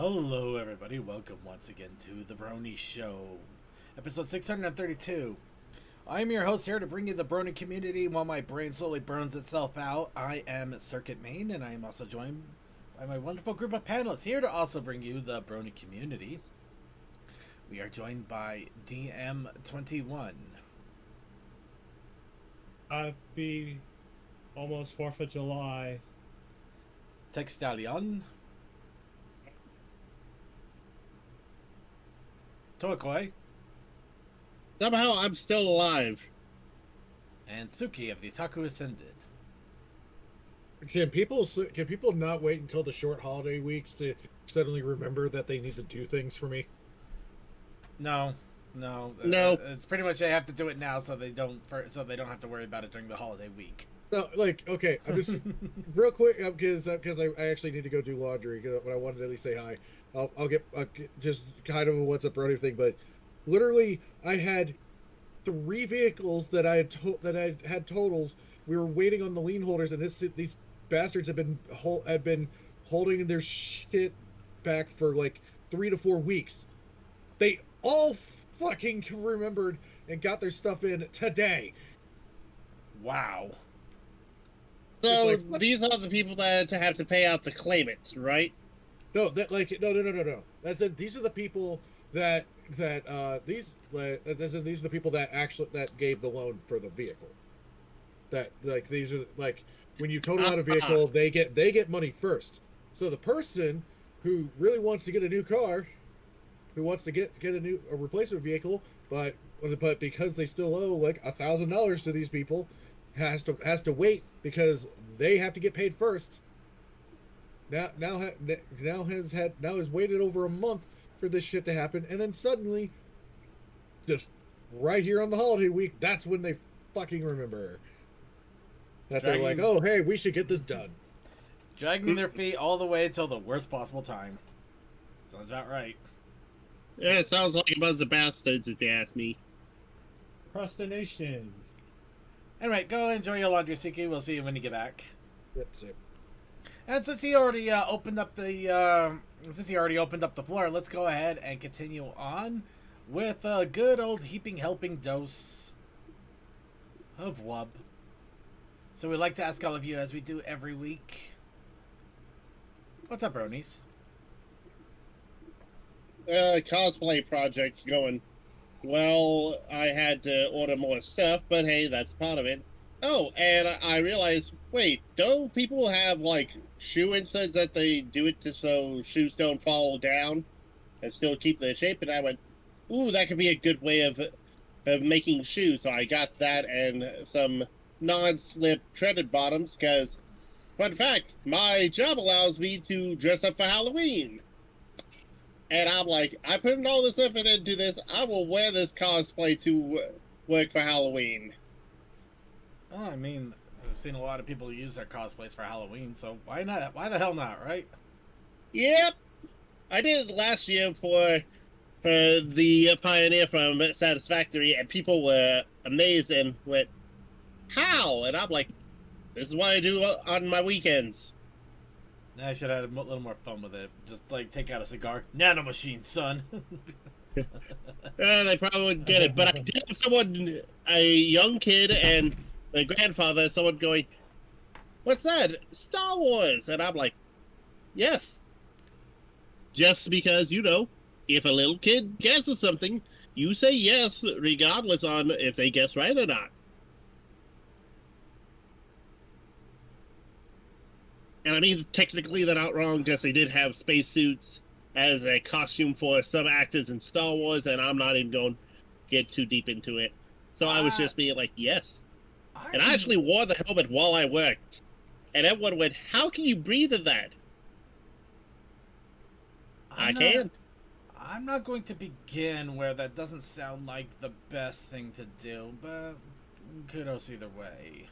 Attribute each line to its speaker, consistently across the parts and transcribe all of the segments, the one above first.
Speaker 1: Hello, everybody. Welcome once again to the Brony Show, episode 632. I'm your host here to bring you the Brony community while my brain slowly burns itself out. I am Circuit Main, and I am also joined by my wonderful group of panelists here to also bring you the Brony community. We are joined by DM21.
Speaker 2: Happy almost 4th of July.
Speaker 1: Textalion. Toakoi.
Speaker 3: Somehow I'm still alive.
Speaker 1: And Suki of the Taku Ascended.
Speaker 4: Can people not wait until the short holiday weeks to suddenly remember that they need to do things for me?
Speaker 1: No. It's pretty much they have to do it now so they don't have to worry about it during the holiday week.
Speaker 4: No, okay, I'm just real quick because I actually need to go do laundry. But I wanted to at least say hi. I'll get just kind of a what's up Brody thing, but literally I had 3 vehicles that I had totals. We were waiting on the lien holders, and these bastards have been holding their shit back for like 3 to 4 weeks. They all fucking remembered and got their stuff in today.
Speaker 1: Wow.
Speaker 3: So these are the people that have to pay out the claimants, right?
Speaker 4: No, no. That's it. These are the people these are the people that gave the loan for the vehicle. These are when you total out a vehicle, they get money first. So the person who really wants to get a new car, who wants to get a replacement vehicle, but because they still owe like $1,000 to these people, has to wait because they have to get paid first. Now has waited over a month for this shit to happen, and then suddenly, just right here on the holiday week, that's when they fucking remember that they're like, oh hey, we should get this done.
Speaker 1: Dragging their feet all the way till the worst possible time. Sounds about right.
Speaker 3: Yeah, it sounds like a bunch of bastards if you ask me.
Speaker 2: Procrastination.
Speaker 1: Anyway, go enjoy your laundry, Suki. We'll see you when you get back.
Speaker 4: Yep, same.
Speaker 1: And since he already opened up the floor, let's go ahead and continue on with a good old heaping helping dose of wub. So we'd like to ask all of you, as we do every week, what's up, bronies?
Speaker 3: Cosplay project's going. Well, I had to order more stuff, but hey, that's part of it. Oh, and I realized, wait, don't people have, like, shoe inserts that they do it so shoes don't fall down and still keep their shape? And I went, ooh, that could be a good way of making shoes. So I got that and some non-slip treaded bottoms, because, fun fact, my job allows me to dress up for Halloween. And I'm like, I put in all this effort into this, I will wear this cosplay to work for Halloween.
Speaker 1: Oh, I mean, I've seen a lot of people use their cosplays for Halloween, so why not? Why the hell not, right?
Speaker 3: Yep. I did it last year for the Pioneer from Satisfactory, and people were amazed and went, how? And I'm like, this is what I do on my weekends.
Speaker 1: I should have had a little more fun with it. Just, take out a cigar. Nano machine, son.
Speaker 3: They probably wouldn't get it, but I did have someone, a young kid and a grandfather, someone going, what's that? Star Wars! And I'm like, yes. Just because, if a little kid guesses something, you say yes, regardless on if they guess right or not. And I mean, technically they're not wrong, because they did have spacesuits as a costume for some actors in Star Wars, and I'm not even going to get too deep into it. So I was just being like, yes. And I actually wore the helmet while I worked. And everyone went, how can you breathe in that? I can.
Speaker 1: I'm not going to begin where that doesn't sound like the best thing to do, but kudos either way.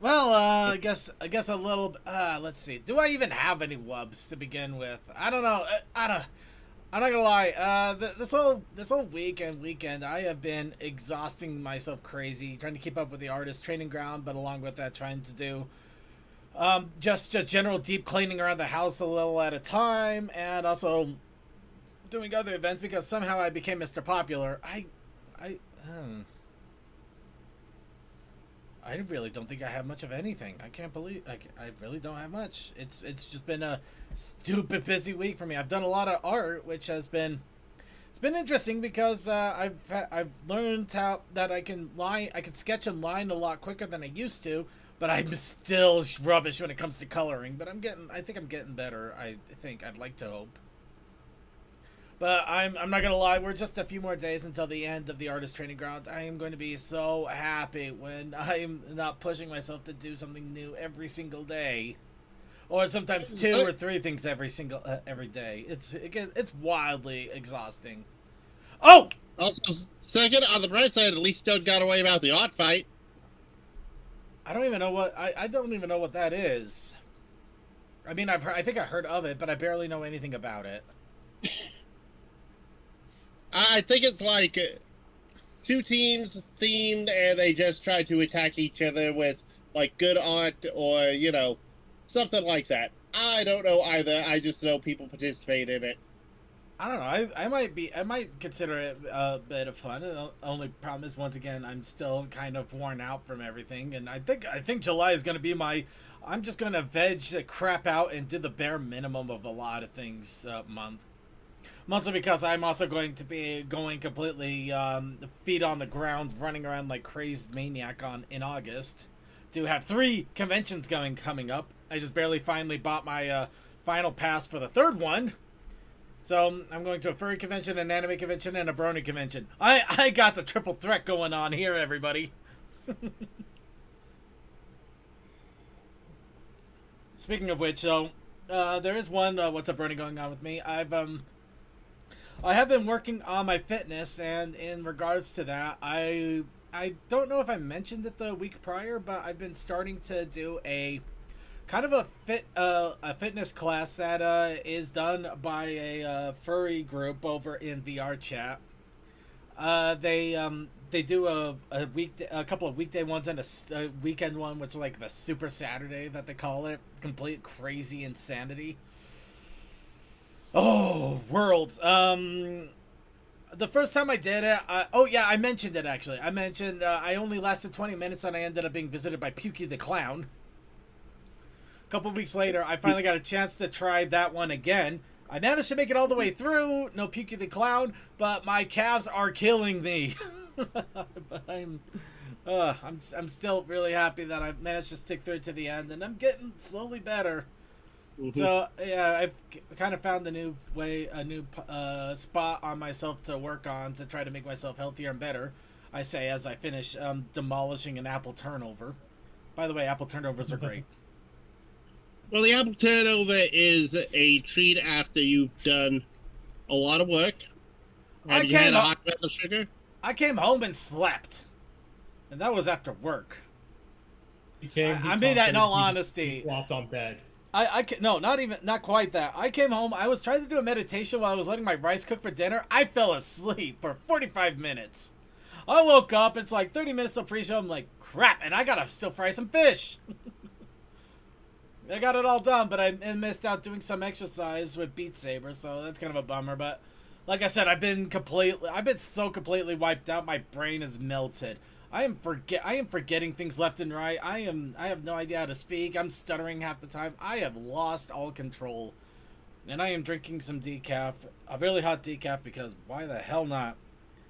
Speaker 1: I guess a little. Let's see. Do I even have any wubs to begin with? I don't know. I'm not gonna lie. This whole week and weekend, I have been exhausting myself crazy trying to keep up with the artist training ground, but along with that, trying to do Just a general deep cleaning around the house a little at a time, and also doing other events because somehow I became Mr. Popular. I really don't think I have much of anything. I can't believe I really don't have much. It's just been a stupid busy week for me. I've done a lot of art, which has been it's been interesting because I've learned how that I can sketch and line a lot quicker than I used to, but I'm still rubbish when it comes to coloring. But I think I'm getting better. I think I'd like to hope. But I'm not gonna lie, we're just a few more days until the end of the artist training ground. I am going to be so happy when I'm not pushing myself to do something new every single day, or sometimes 2 or 3 things every day. It's wildly exhausting. Oh,
Speaker 3: Also, second, on the bright side, at least don't got away about the art fight.
Speaker 1: I don't even know what I don't even know what that is. I mean, I think I heard of it, but I barely know anything about it.
Speaker 3: I think it's like 2 teams themed, and they just try to attack each other with like good art or something like that. I don't know either. I just know people participate in it.
Speaker 1: I don't know. I might consider it a bit of fun. The only problem is, once again, I'm still kind of worn out from everything, and I think July is going to be my. I'm just going to veg the crap out and do the bare minimum of a lot of things month. Mostly because I'm also going to be going completely feet on the ground, running around like crazed maniac in August. To have 3 conventions coming up. I just barely finally bought my final pass for the 3rd one. So I'm going to a furry convention, an anime convention, and a Brony convention. I got the triple threat going on here, everybody. Speaking of which, there is one What's Up Brony going on with me. I have been working on my fitness, and in regards to that, I don't know if I mentioned it the week prior, but I've been starting to do a kind of a fitness class that is done by a furry group over in VR chat. They do a couple of weekday ones and a weekend one, which is like the Super Saturday that they call it. Complete crazy insanity. Oh, worlds. The first time I did it, I mentioned it actually. I mentioned I only lasted 20 minutes and I ended up being visited by Pukey the Clown. A couple weeks later, I finally got a chance to try that one again. I managed to make it all the way through, no Pukey the Clown, but my calves are killing me. But I'm still really happy that I managed to stick through it to the end, and I'm getting slowly better. Mm-hmm. So yeah, I've kind of found a new spot on myself to work on to try to make myself healthier and better. I say as I finish demolishing an apple turnover. By the way, apple turnovers are great.
Speaker 3: Well, the apple turnover is a treat after you've done a lot of work. Have you had a hot cup of sugar?
Speaker 1: I came home and slept, and that was after work. I mean that in all honesty.
Speaker 2: Flopped on bed.
Speaker 1: No, not quite that. I came home. I was trying to do a meditation while I was letting my rice cook for dinner. I fell asleep for 45 minutes. I woke up. It's like 30 minutes till pre-show. I'm like, crap, and I gotta still fry some fish. I got it all done, but I missed out doing some exercise with Beat Saber, so that's kind of a bummer. But like I said, I've been so completely wiped out. My brain is melted. I am forgetting things left and right. I have no idea how to speak. I'm stuttering half the time. I have lost all control. And I am drinking some decaf, a really hot decaf, because why the hell not?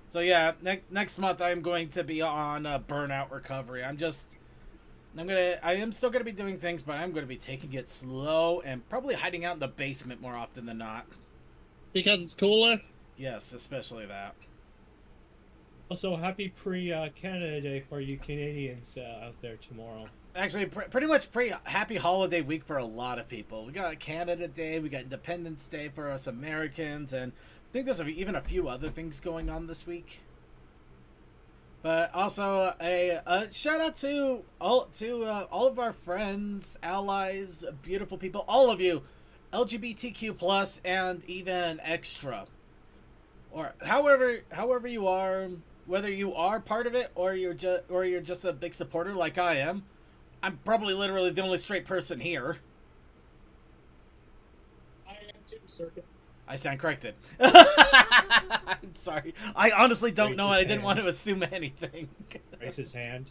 Speaker 1: So yeah, next month I am going to be on burnout recovery. I am still going to be doing things, but I'm going to be taking it slow and probably hiding out in the basement more often than not.
Speaker 3: Because it's cooler?
Speaker 1: Yes, especially that.
Speaker 2: Also, happy pre-Canada Day for you Canadians out there tomorrow.
Speaker 1: Actually, pretty much happy holiday week for a lot of people. We got Canada Day, we got Independence Day for us Americans, and I think there's even a few other things going on this week. But also a shout out to all of our friends, allies, beautiful people, all of you, LGBTQ plus and even extra, or however you are, whether you are part of it or you're just a big supporter like I am. I'm probably literally the only straight person here.
Speaker 2: I am too, Circuit.
Speaker 1: I stand corrected. I'm sorry. I honestly don't know, and I didn't want to assume anything.
Speaker 2: Raise his hand.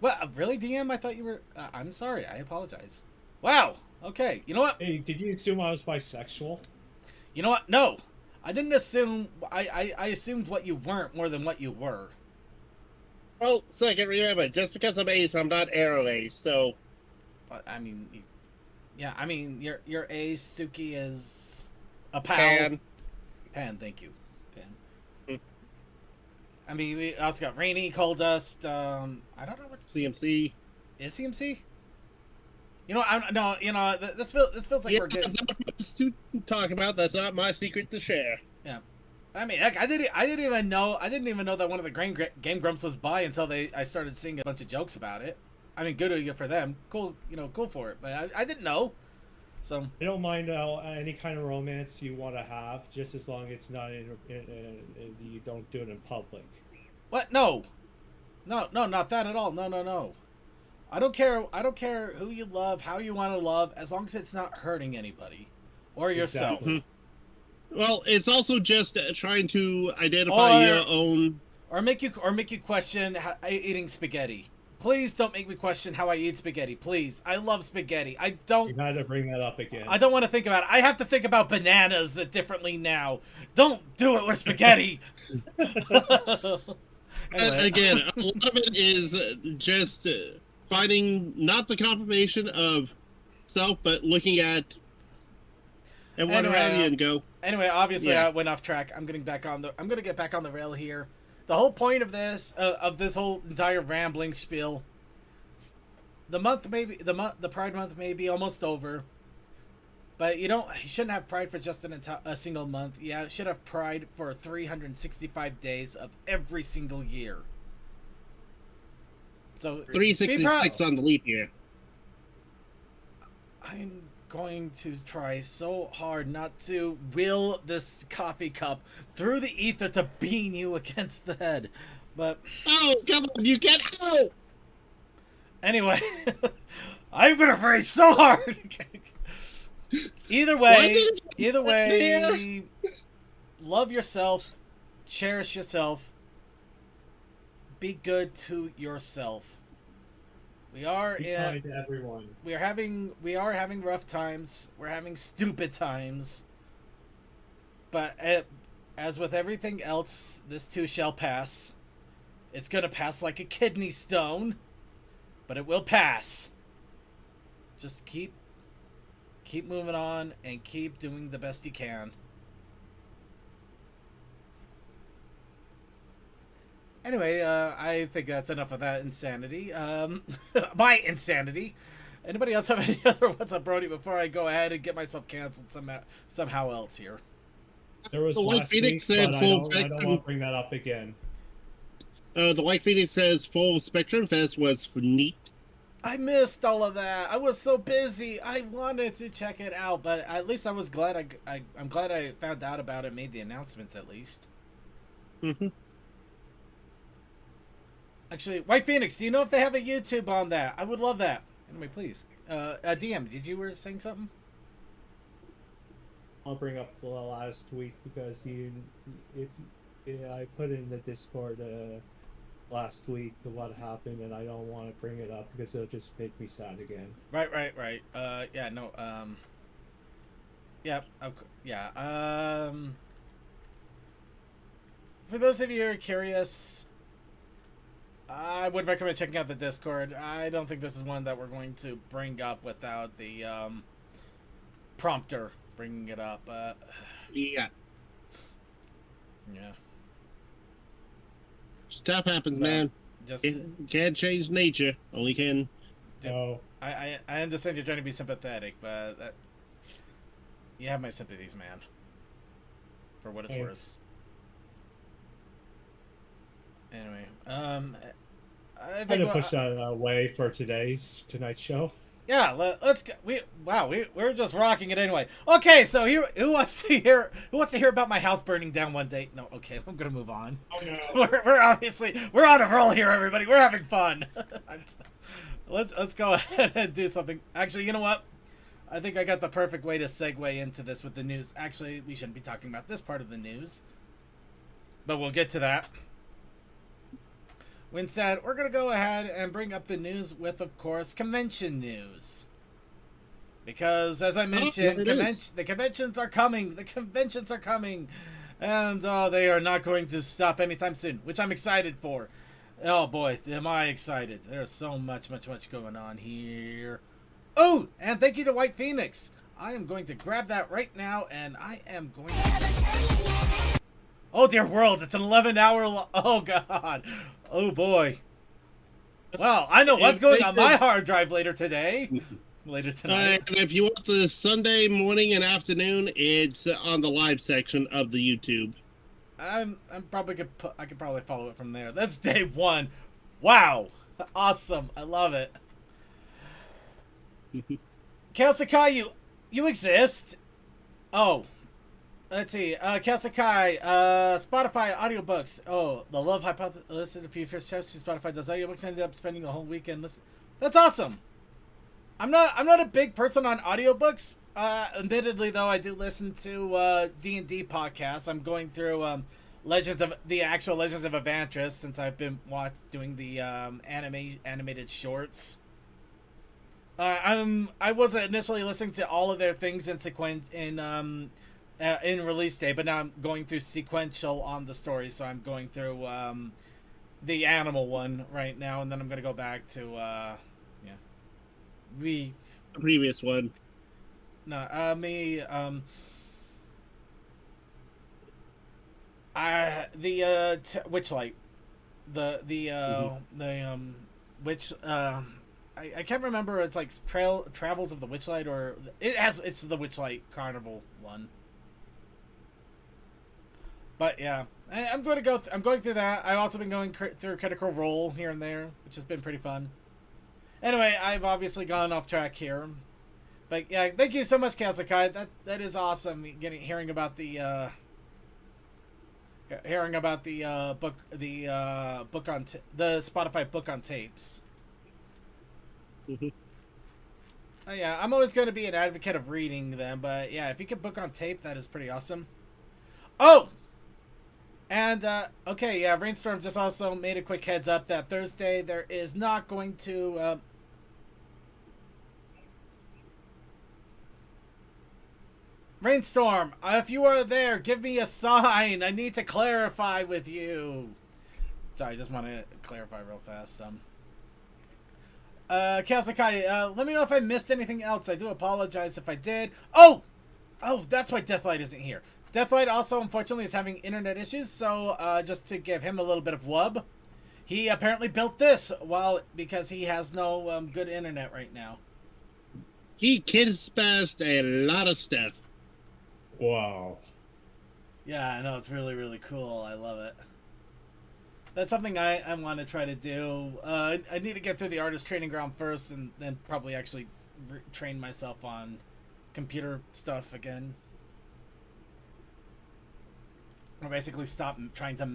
Speaker 1: What? Really, DM? I thought you were... I'm sorry. I apologize. Wow. Okay. You know what?
Speaker 2: Hey, did you assume I was bisexual?
Speaker 1: You know what? No. I didn't assume... I assumed what you weren't more than what you were.
Speaker 3: Well, second, remember, just because I'm ace, I'm not arrow ace, so...
Speaker 1: But, I mean... Yeah, I mean, your ace, Suki is... a pal. Pan, thank you. Pan. I mean, we also got Rainy, Coal Dust, I don't know what's...
Speaker 3: CMC.
Speaker 1: Is CMC? You know, this feels like
Speaker 3: Yeah,
Speaker 1: we're getting...
Speaker 3: that's not for us to talk about. That's not my secret to share.
Speaker 1: Yeah. I mean, heck, I didn't even know that one of the Game Grumps was bi until I started seeing a bunch of jokes about it. I mean, good for them. Cool, cool for it. But I didn't know. So
Speaker 2: I don't mind any kind of romance you want to have, just as long as it's not you don't do it in public.
Speaker 1: What? No, not that at all. No. I don't care who you love, how you want to love, as long as it's not hurting anybody or yourself.
Speaker 2: Exactly.
Speaker 3: Well, it's also just trying to identify your own...
Speaker 1: Or make you question eating spaghetti. Please don't make me question how I eat spaghetti. Please, I love spaghetti. I don't.
Speaker 2: You had to bring that up again.
Speaker 1: I don't want to think about it. I have to think about bananas differently now. Don't do it with spaghetti.
Speaker 3: Anyway. Again, a lot of it is just finding not the confirmation of self, but looking at everyone around you and go.
Speaker 1: Anyway, obviously
Speaker 3: Yeah.
Speaker 1: I went off track. I'm gonna get back on the rail here. The whole point of this whole entire rambling spiel. The Pride Month may be almost over, but you shouldn't have Pride for just a single month. Yeah, you should have Pride for 365 days of every single year. So
Speaker 3: 366 on the leap year.
Speaker 1: I'm going to try so hard not to will this coffee cup through the ether to bean you against the head, but
Speaker 3: Oh, come on, you get out!
Speaker 1: anyway, I'm gonna pray so hard. Either way, love yourself, cherish yourself, be good to yourself. We are
Speaker 2: Be kind to everyone.
Speaker 1: We are having rough times. We're having stupid times. But as with everything else, this too shall pass. It's gonna pass like a kidney stone, but it will pass. Just keep moving on and keep doing the best you can. Anyway, I think that's enough of that insanity. My insanity. Anybody else have any other What's Up, Brody, before I go ahead and get myself canceled somehow else here?
Speaker 2: There was
Speaker 3: The White
Speaker 2: last
Speaker 3: Phoenix
Speaker 2: week,
Speaker 3: said
Speaker 2: but
Speaker 3: full
Speaker 2: I don't
Speaker 3: spectrum.
Speaker 2: want to bring that up again.
Speaker 3: The White Phoenix says Full Spectrum Fest was neat.
Speaker 1: I missed all of that. I was so busy. I wanted to check it out, but at least I was glad I'm glad I found out about it, made the announcements at least.
Speaker 3: Mm-hmm.
Speaker 1: Actually, White Phoenix, do you know if they have a YouTube on that? I would love that. Anyway, please. DM, did you were saying something?
Speaker 2: I'll bring up the last week because I put in the Discord last week of what happened, and I don't want to bring it up because it'll just make me sad again.
Speaker 1: Right. Yeah, no, yeah, yeah, for those of you who are curious, I would recommend checking out the Discord. I don't think this is one that we're going to bring up without the, prompter bringing it up,
Speaker 3: Yeah.
Speaker 1: yeah.
Speaker 3: Stuff happens,
Speaker 1: No.
Speaker 3: man.
Speaker 1: Just...
Speaker 3: Can't change nature. Only can...
Speaker 2: No.
Speaker 1: I understand you're trying to be sympathetic, but you have my sympathies, man. For what it's worth. Anyway, I
Speaker 2: I'm
Speaker 1: think
Speaker 2: gonna push that away for tonight's show.
Speaker 1: yeah, let's go. We're just rocking it anyway. Okay, so here, who wants to hear about my house burning down one day? No, okay, I'm gonna move on.
Speaker 2: Oh no.
Speaker 1: We're on a roll here, everybody. We're having fun. let's go ahead and do something. Actually, you know what? I think I got the perfect way to segue into this with the news. Actually, we shouldn't be talking about this part of the news, but we'll get to that. Instead, we're going to go ahead and bring up the news with, of course, convention news. Because, as I mentioned, the conventions are coming. The conventions are coming. And they are not going to stop anytime soon, which I'm excited for. Oh, boy, am I excited. There's so much going on here. Oh, and thank you to White Phoenix. I am going to grab that right now, and I am going to... Oh, dear world, it's an 11-hour... Oh, God. Oh, boy. Well, I know what's going on my hard drive later today. Later tonight.
Speaker 3: And if you want the Sunday morning and afternoon, it's on the live section of the YouTube.
Speaker 1: I'm probably I could probably follow it from there. That's day one. Wow. Awesome. I love it. Kelsakai, you exist. Oh, let's see. Kelsakai, Spotify audiobooks. Oh, the Love Hypothesis. Listen to a few first chefs. Spotify does audiobooks. Ended up spending the whole weekend listening. That's awesome. I'm not a big person on audiobooks. Admittedly, though, I do listen to D&D podcasts. I'm going through Legends of Evantris since I've been doing the animated shorts. I was initially listening to all of their things in release day, but now I'm going through sequential on the story. So I'm going through the animal one right now, and then I'm gonna go back to the
Speaker 3: previous one.
Speaker 1: No, Witchlight, I can't remember. It's like Travels of the Witchlight, or it's the Witchlight Carnival one. But yeah, I'm going through that. I've also been going through Critical Role here and there, which has been pretty fun. Anyway, I've obviously gone off track here. But yeah, thank you so much, Kazakai. That is awesome. Hearing about the book, the Spotify book on tapes.
Speaker 3: Mm-hmm.
Speaker 1: Yeah, I'm always going to be an advocate of reading them, but yeah, if you could book on tape, that is pretty awesome. Oh, and okay, yeah, Rainstorm just also made a quick heads up that Thursday there is not going to. Rainstorm, if you are there, give me a sign. I need to clarify with you. Sorry, I just want to clarify real fast. Kazakai, let me know if I missed anything else. I do apologize if I did. Oh, that's why Deathlight isn't here. Deathlight also, unfortunately, is having internet issues. So, just to give him a little bit of wub, he apparently built this because he has no good internet right now.
Speaker 3: He kid-spazzed a lot of stuff.
Speaker 2: Wow.
Speaker 1: Yeah, I know. It's really, really cool. I love it. That's something I want to try to do. I need to get through the artist training ground first, and then probably actually train myself on computer stuff again. Or basically stop trying to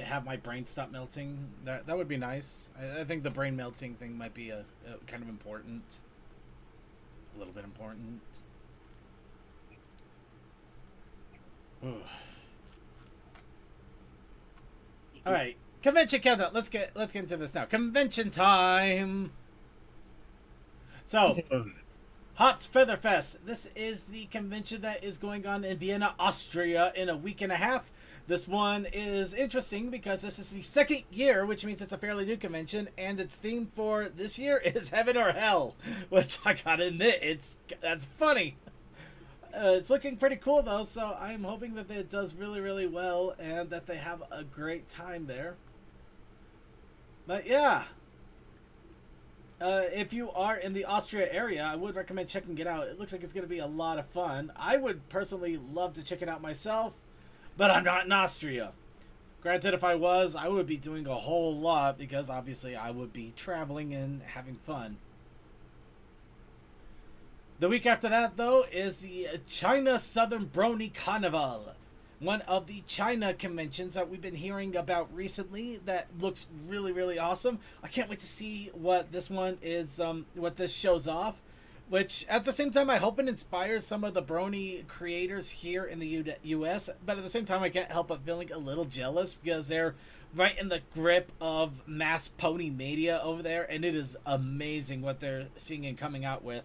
Speaker 1: have my brain stop melting. That would be nice. I think the brain melting thing might be a kind of important. A little bit important. Ooh. All right, convention countdown. Let's get into this now. Convention time. So, Hops Featherfest. This is the convention that is going on in Vienna, Austria, in a week and a half. This one is interesting because this is the second year, which means it's a fairly new convention, and its theme for this year is Heaven or Hell, which I gotta admit, that's funny. It's looking pretty cool though, so I'm hoping that it does really, really well and that they have a great time there. But yeah, if you are in the Austria area, I would recommend checking it out. It looks like it's going to be a lot of fun. I would personally love to check it out myself, but I'm not in Austria. Granted, if I was, I would be doing a whole lot because obviously I would be traveling and having fun. The week after that, though, is the China Southern Brony Carnival. one of the China conventions that we've been hearing about recently that looks really, really awesome. I can't wait to see what this one is, what this shows off. Which, at the same time, I hope it inspires some of the Brony creators here in the U.S. But at the same time, I can't help but feeling a little jealous because they're right in the grip of mass pony media over there, and it is amazing what they're seeing and coming out with.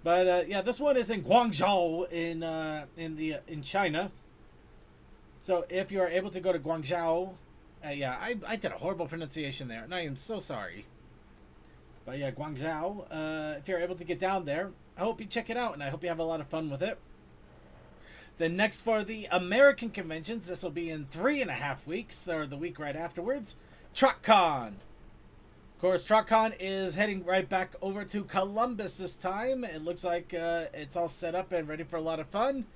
Speaker 1: But yeah, this one is in Guangzhou in China. So if you are able to go to Guangzhou, yeah, I did a horrible pronunciation there, and I am so sorry. But yeah, Guangzhou, if you're able to get down there, I hope you check it out, and I hope you have a lot of fun with it. Then next for the American conventions, this will be in 3.5 weeks, or the week right afterwards, TruckCon. Of course, TruckCon is heading right back over to Columbus this time. It looks like it's all set up and ready for a lot of fun.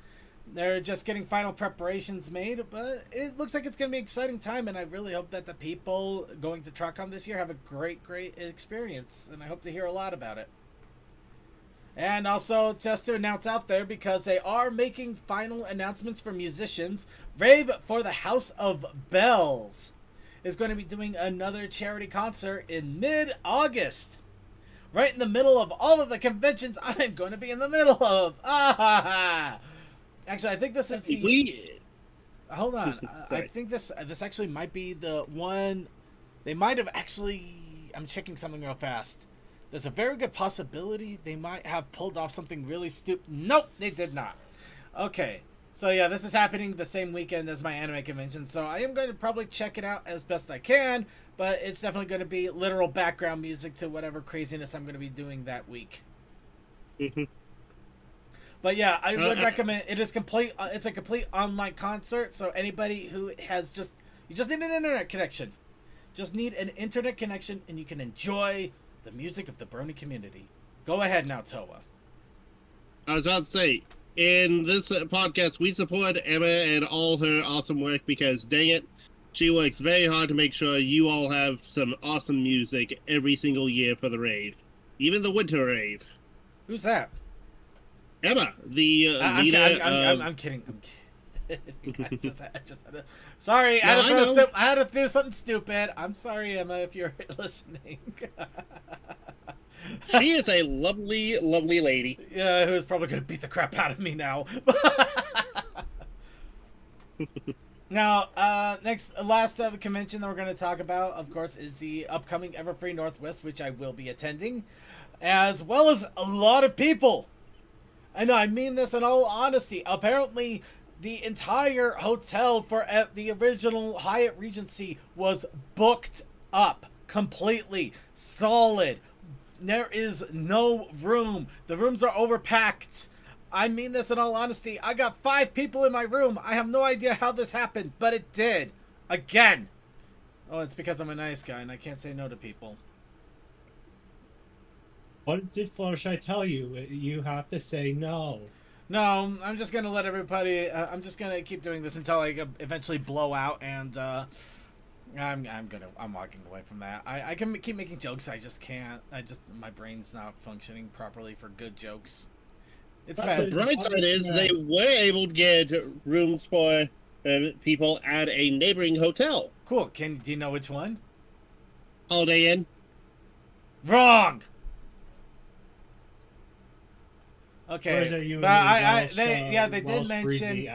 Speaker 1: They're just getting final preparations made, but it looks like it's going to be an exciting time, and I really hope that the people going to TruckCon this year have a great, great experience, and I hope to hear a lot about it. And also, just to announce out there, because they are making final announcements for musicians, Rave for the House of Bells is going to be doing another charity concert in mid-August. Right in the middle of all of the conventions I'm going to be in the middle of. Ah ha ha! Actually, I think this is the... Hold on. I think this actually might be the one... They might have actually... I'm checking something real fast. There's a very good possibility they might have pulled off something really stupid. Nope, they did not. Okay. So yeah, this is happening the same weekend as my anime convention. So I am going to probably check it out as best I can. But it's definitely going to be literal background music to whatever craziness I'm going to be doing that week.
Speaker 3: Mm-hmm.
Speaker 1: But yeah, I would recommend it is complete. It's a complete online concert, so anybody who has you just need an internet connection, just need an internet connection, and you can enjoy the music of the Brony community. Go ahead now, Toa.
Speaker 3: I was about to say, in this podcast, we support Emma and all her awesome work because, dang it, she works very hard to make sure you all have some awesome music every single year for the rave, even the winter rave.
Speaker 1: Who's that?
Speaker 3: Emma, the
Speaker 1: I'm kidding. I'm kidding. I just had to, sorry, I had to do something stupid. I'm sorry, Emma, if you're listening.
Speaker 3: She is a lovely, lovely lady.
Speaker 1: Yeah, who's probably going to beat the crap out of me now. Now, last convention that we're going to talk about, of course, is the upcoming Everfree Northwest, which I will be attending, as well as a lot of people. And I mean this in all honesty. Apparently, the entire hotel for the original Hyatt Regency was booked up completely, solid. There is no room. The rooms are overpacked. I mean this in all honesty. I got 5 people in my room. I have no idea how this happened, but it did. Again. Oh, it's because I'm a nice guy and I can't say no to people.
Speaker 2: What did Fluttershy tell you? You have to say no.
Speaker 1: No, I'm just gonna let everybody. I'm just gonna keep doing this until I eventually blow out, and I'm walking away from that. I can keep making jokes. I just can't. My brain's not functioning properly for good jokes. It's bad.
Speaker 3: The bright side is they were able to get rooms for people at a neighboring hotel.
Speaker 1: Cool. Do you know which one?
Speaker 3: Holiday Inn.
Speaker 1: Wrong. Okay, but they did mention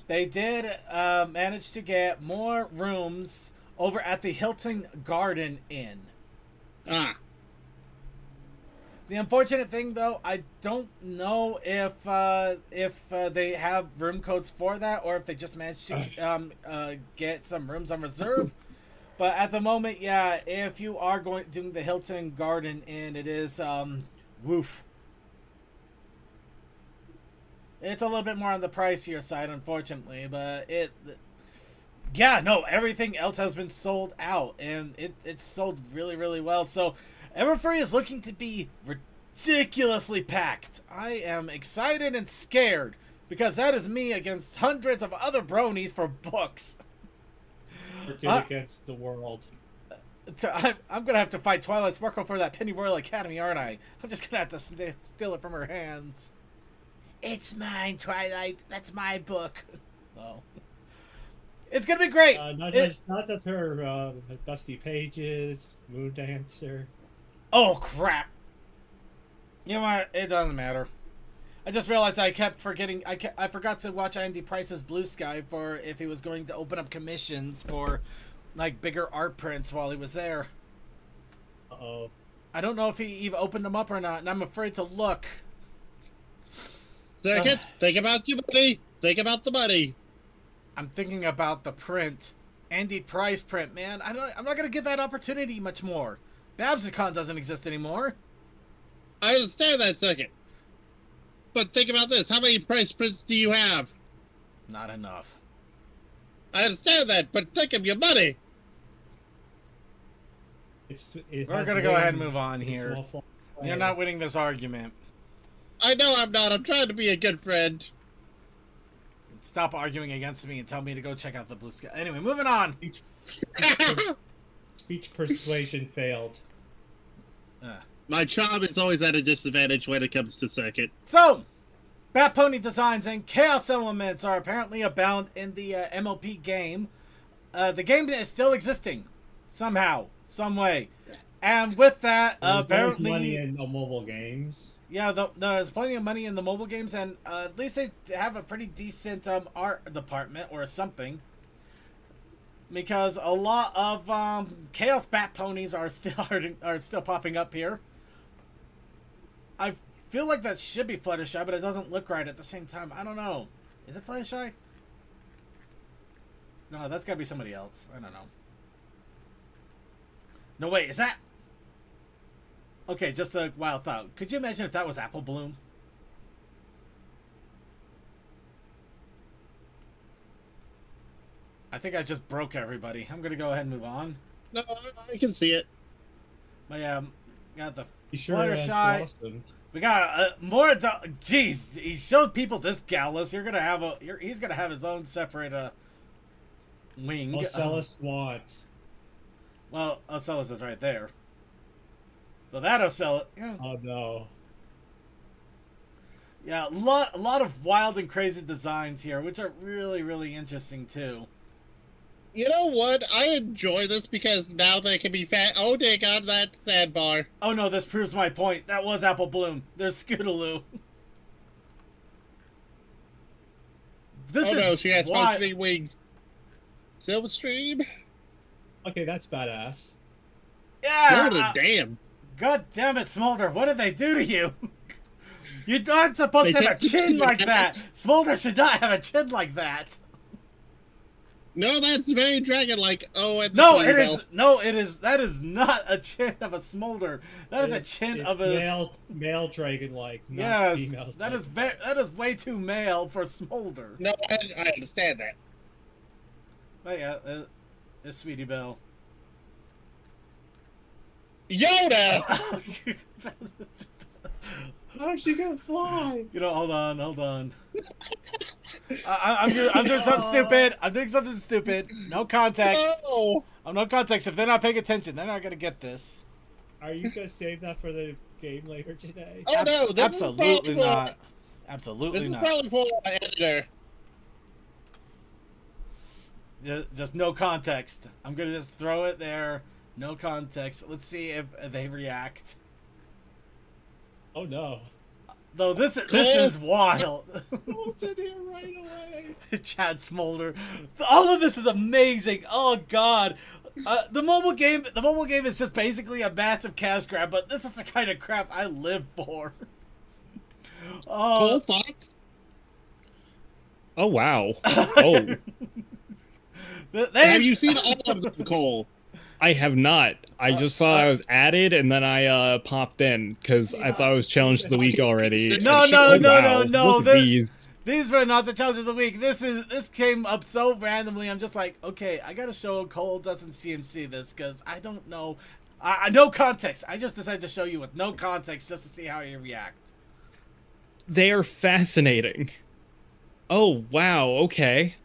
Speaker 1: they did manage to get more rooms over at the Hilton Garden Inn.
Speaker 3: Ah.
Speaker 1: The unfortunate thing, though, I don't know if they have room codes for that, or if they just managed to get some rooms on reserve. But at the moment, yeah, if you are doing the Hilton Garden Inn, it is woof. It's a little bit more on the pricier side, unfortunately, but yeah, no, everything else has been sold out, and it's sold really, really well. So Everfree is looking to be ridiculously packed. I am excited and scared, because that is me against hundreds of other bronies for books.
Speaker 2: Against the world.
Speaker 1: I'm going to have to fight Twilight Sparkle for that Penny Royal Academy, aren't I? I'm just going to have to steal it from her hands. It's mine, Twilight. That's my book. Oh. It's gonna be great.
Speaker 2: Not just her, Dusty Pages, Moon Dancer.
Speaker 1: Oh crap! You know what? It doesn't matter. I just realized I kept forgetting. I forgot to watch Andy Price's Blue Sky for if he was going to open up commissions for like bigger art prints while he was there.
Speaker 2: Uh-oh.
Speaker 1: I don't know if he even opened them up or not, and I'm afraid to look.
Speaker 3: Second, think about your money. Think about the money.
Speaker 1: I'm thinking about the print, Andy Price print. Man, I'm not gonna get that opportunity much more. Babsicon doesn't exist anymore.
Speaker 3: I understand that, Second. But think about this. How many price prints do you have?
Speaker 1: Not enough.
Speaker 3: I understand that, but think of your money.
Speaker 1: We're gonna go ahead and move on here. You're not winning this argument.
Speaker 3: I know I'm not. I'm trying to be a good friend.
Speaker 1: Stop arguing against me and tell me to go check out the Blue Sky. Anyway, moving on.
Speaker 2: Speech persuasion failed.
Speaker 3: My charm is always at a disadvantage when it comes to Circuit.
Speaker 1: So, Bat Pony designs and chaos elements are apparently abound in the MLP game. The game is still existing somehow, some way, and with that, apparently,
Speaker 2: there's money in the mobile games.
Speaker 1: Yeah, there's plenty of money in the mobile games, and at least they have a pretty decent art department or something. Because a lot of Chaos Bat Ponies are still popping up here. I feel like that should be Fluttershy, but it doesn't look right at the same time. I don't know. Is it Fluttershy? No, that's gotta be somebody else. I don't know. No, wait, is that... Okay, just a wild thought. Could you imagine if that was Apple Bloom? I think I just broke everybody. I'm gonna go ahead and move on.
Speaker 3: No, I can see it.
Speaker 1: But got the
Speaker 2: Sure
Speaker 1: Fluttershy. We got more. Jeez, he showed people this Gallus. You're gonna have he's gonna have his own separate wing.
Speaker 2: Ocellus Swat.
Speaker 1: Well, Ocellus is right there. So that Ocellus. Yeah.
Speaker 2: Oh no.
Speaker 1: Yeah, a lot of wild and crazy designs here, which are really, really interesting too.
Speaker 3: You know what? I enjoy this because now they can be fat. Oh, they got that sandbar.
Speaker 1: Oh no, this proves my point. That was Apple Bloom. There's Scootaloo.
Speaker 3: Oh no, she has functioning wings. Silverstream?
Speaker 2: Okay, that's badass.
Speaker 1: Yeah!
Speaker 3: Damn.
Speaker 1: God damn it, Smolder, what did they do to you? You're not supposed to have a chin like that! Smolder should not have a chin like that!
Speaker 3: No, that's very dragon-like. Oh, and
Speaker 1: no, it is. No, it is. That is not a chin of a Smolder. That is a chin of a
Speaker 2: male dragon-like.
Speaker 1: Yes, that is way too male for Smolder.
Speaker 3: No, I understand that.
Speaker 1: But yeah, it's Sweetie Belle.
Speaker 3: Yoda.
Speaker 2: How's she gonna fly?
Speaker 1: You know, hold on. I'm doing something stupid. I'm doing something stupid. No context.
Speaker 3: No.
Speaker 1: I'm no context. If they're not paying attention, they're not gonna get this.
Speaker 2: Are you gonna save that for the game later today?
Speaker 3: Oh no, this
Speaker 1: absolutely
Speaker 3: is
Speaker 1: not. Absolutely
Speaker 3: this
Speaker 1: not.
Speaker 3: This is probably for an editor.
Speaker 1: Just no context. I'm gonna just throw it there. No context. Let's see if they react.
Speaker 2: Oh no.
Speaker 1: Though this is wild.
Speaker 2: It's in here right away.
Speaker 1: Chad Smolder. All of this is amazing. Oh god. The mobile game is just basically a massive cash grab, but this is the kind of crap I live for.
Speaker 3: Cool thoughts?
Speaker 5: Oh wow. Oh.
Speaker 3: Have you seen all of them, Cole?
Speaker 5: I have not. I just saw I was added, and then I popped in because I thought it was challenge of the week already.
Speaker 1: No.
Speaker 5: Look at
Speaker 1: These were not the challenge of the week. This came up so randomly. I'm just like, okay, I gotta show Cole doesn't CMC this because I don't know. I no context. I just decided to show you with no context just to see how you react.
Speaker 5: They are fascinating. Oh wow. Okay.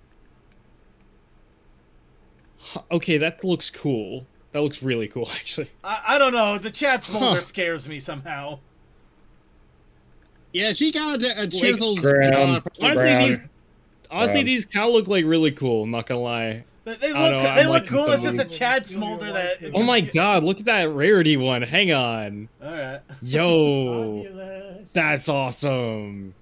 Speaker 5: Okay, that looks cool. That looks really cool, actually.
Speaker 1: I don't know. The Chad Smolder scares me somehow.
Speaker 3: Yeah, she got a chiseled
Speaker 5: brown. Honestly,
Speaker 3: brown.
Speaker 5: these cow look like really cool. I'm not gonna lie.
Speaker 1: They
Speaker 5: I
Speaker 1: look
Speaker 5: don't know,
Speaker 1: they
Speaker 5: I'm
Speaker 1: look
Speaker 5: liking
Speaker 1: cool.
Speaker 5: some
Speaker 1: It's just
Speaker 5: of
Speaker 1: a
Speaker 5: these.
Speaker 1: Chad Smolder that.
Speaker 5: Oh my god, look at that rarity one. Hang on.
Speaker 1: All right.
Speaker 5: Yo,
Speaker 2: Fabulous.
Speaker 5: that's awesome.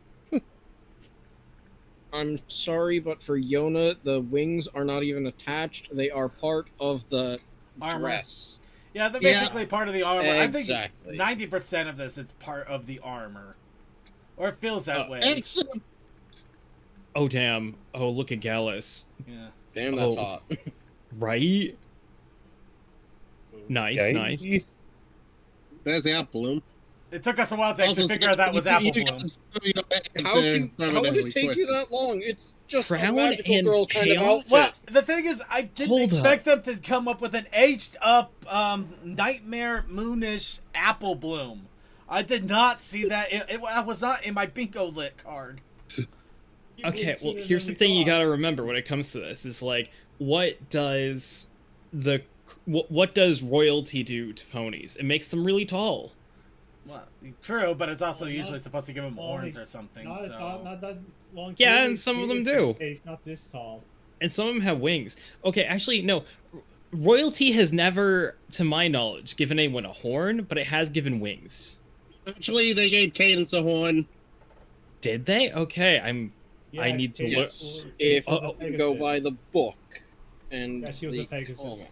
Speaker 6: I'm sorry, but for Yona, the wings are not even attached. They are part of the
Speaker 1: Armor.
Speaker 6: dress.
Speaker 1: Yeah, they're
Speaker 3: Yeah.
Speaker 1: basically part of the armor. I think
Speaker 6: Exactly.
Speaker 1: 90% of this is part of the armor, or it feels that way.
Speaker 3: Excellent.
Speaker 5: Oh damn. Oh, look at Gallus.
Speaker 1: Yeah.
Speaker 6: Damn, that's
Speaker 5: Oh.
Speaker 6: hot.
Speaker 5: Right? Nice,
Speaker 2: Okay.
Speaker 5: nice.
Speaker 3: There's the apple bloom.
Speaker 1: It took us a while to actually figure out that was Apple Bloom.
Speaker 6: How would it take you that long? It's just
Speaker 5: Crown
Speaker 6: a magical
Speaker 5: and
Speaker 6: girl kind of
Speaker 5: chaos?
Speaker 6: outfit.
Speaker 1: Well, the thing is, I didn't
Speaker 5: Hold
Speaker 1: expect them to come up with an aged up, Nightmare Moonish Apple Bloom. I did not see that. It was not in my bingo lit card.
Speaker 5: Okay, well, here's the thing you gotta remember when it comes to this is like, what does royalty do to ponies? It makes them really tall.
Speaker 1: Well, true, but it's also
Speaker 2: Well,
Speaker 1: usually
Speaker 2: not-
Speaker 1: supposed to give them
Speaker 2: well,
Speaker 1: horns
Speaker 2: they-
Speaker 1: or something.
Speaker 2: Not,
Speaker 1: So
Speaker 2: not that long.
Speaker 5: Yeah,
Speaker 2: period.
Speaker 5: and some of them
Speaker 2: In
Speaker 5: do.
Speaker 2: this case, not this tall.
Speaker 5: And some of them have wings. Okay, actually, no. Royalty has never, to my knowledge, given anyone a horn, but it has given wings.
Speaker 3: Actually, they gave Cadence a horn.
Speaker 5: Did they? Okay, I need to look.
Speaker 6: Yes, if
Speaker 5: Oh,
Speaker 6: you go by the book and
Speaker 2: Yeah, she was
Speaker 6: the
Speaker 2: a Pegasus.
Speaker 6: column.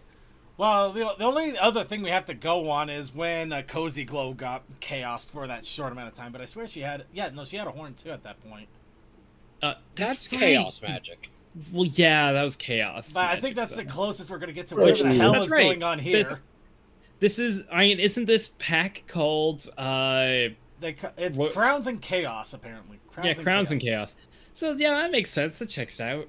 Speaker 1: well, the only other thing we have to go on is when Cozy Glow got chaos for that short amount of time. But I swear she had, she had a horn too at that point.
Speaker 6: That's
Speaker 5: right.
Speaker 6: chaos magic.
Speaker 5: Well, yeah, that was chaos.
Speaker 1: But I
Speaker 5: magic
Speaker 1: think that's
Speaker 5: stuff.
Speaker 1: the closest we're gonna get to
Speaker 5: Right.
Speaker 1: whatever the hell
Speaker 5: That's
Speaker 1: is
Speaker 5: right.
Speaker 1: going on here.
Speaker 5: This is, I mean, isn't this pack called,
Speaker 1: It's
Speaker 5: What-
Speaker 1: Crowns and Chaos, apparently.
Speaker 5: Crowns and Chaos. So, yeah, that makes sense. That checks out.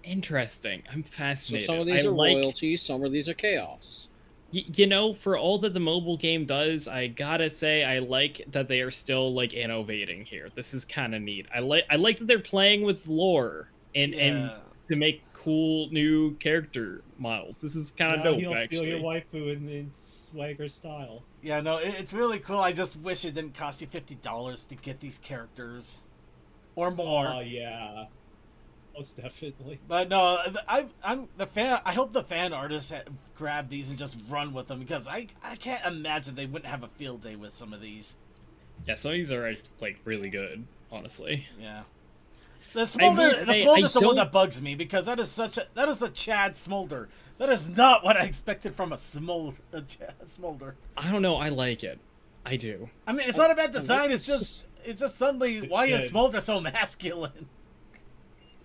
Speaker 5: Interesting. I'm
Speaker 6: So
Speaker 5: fascinated.
Speaker 6: some of these
Speaker 5: I
Speaker 6: are
Speaker 5: like,
Speaker 6: royalty, some of these are chaos.
Speaker 5: you know, for all that the mobile game does, I gotta say, I like that they are still, like, innovating here. This is kind of neat. I like that they're playing with lore and to make cool new character models. This is kind of
Speaker 2: Now
Speaker 5: dope,
Speaker 2: he'll
Speaker 5: actually.
Speaker 2: steal your waifu in swagger style.
Speaker 1: Yeah, no, it's really cool. I just wish it didn't cost you $50 to get these characters. Or more.
Speaker 2: Oh yeah, most definitely.
Speaker 1: But no, I'm the fan. I hope the fan artists grab these and just run with them because I can't imagine they wouldn't have a field day with some of these.
Speaker 5: Yeah, some of these are, like, really good, honestly.
Speaker 1: Yeah. The Smolder,
Speaker 5: say,
Speaker 1: the Smolder's the one
Speaker 5: don't-
Speaker 1: that bugs me because that is a Chad Smolder. That is not what I expected from a Smolder.
Speaker 5: I don't know, I like it. I do.
Speaker 1: I mean, it's not about design. It's just suddenly why is
Speaker 2: Good.
Speaker 1: Smolder so masculine?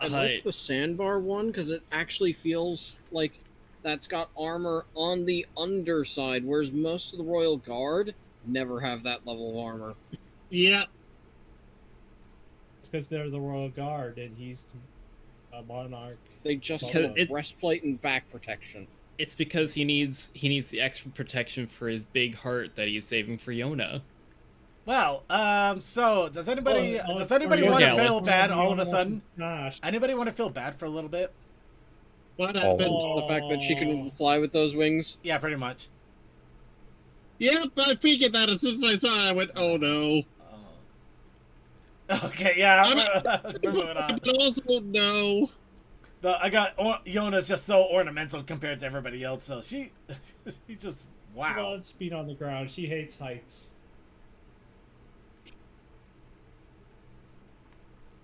Speaker 6: I like the sandbar one because it actually feels like that's got armor on the underside, whereas most of the Royal Guard never have that level of armor.
Speaker 3: Yeah.
Speaker 2: It's because they're the royal guard and he's a monarch.
Speaker 6: They just
Speaker 2: Because
Speaker 6: have
Speaker 5: it-
Speaker 6: breastplate and back protection.
Speaker 5: It's because he needs the extra protection for his big heart that he's saving for Yona.
Speaker 1: Well, so does anybody
Speaker 2: Well,
Speaker 1: does
Speaker 2: for
Speaker 1: anybody
Speaker 2: your-
Speaker 1: want to
Speaker 5: Yeah,
Speaker 1: feel
Speaker 5: let's-
Speaker 1: bad all of a sudden?
Speaker 2: Gosh.
Speaker 1: Anybody want to feel bad for a little bit?
Speaker 3: What
Speaker 4: Oh.
Speaker 3: happened?
Speaker 6: The fact that she can fly with those wings.
Speaker 1: Yeah, pretty much.
Speaker 3: Yeah, but I figured that as soon as I saw it, I went, oh no.
Speaker 1: Okay, yeah.
Speaker 3: I'm-
Speaker 1: We're moving on.
Speaker 3: But also, no.
Speaker 1: Yona's just so ornamental compared to everybody else, so she just
Speaker 2: She
Speaker 1: wow.
Speaker 2: loves being on the ground. She hates heights.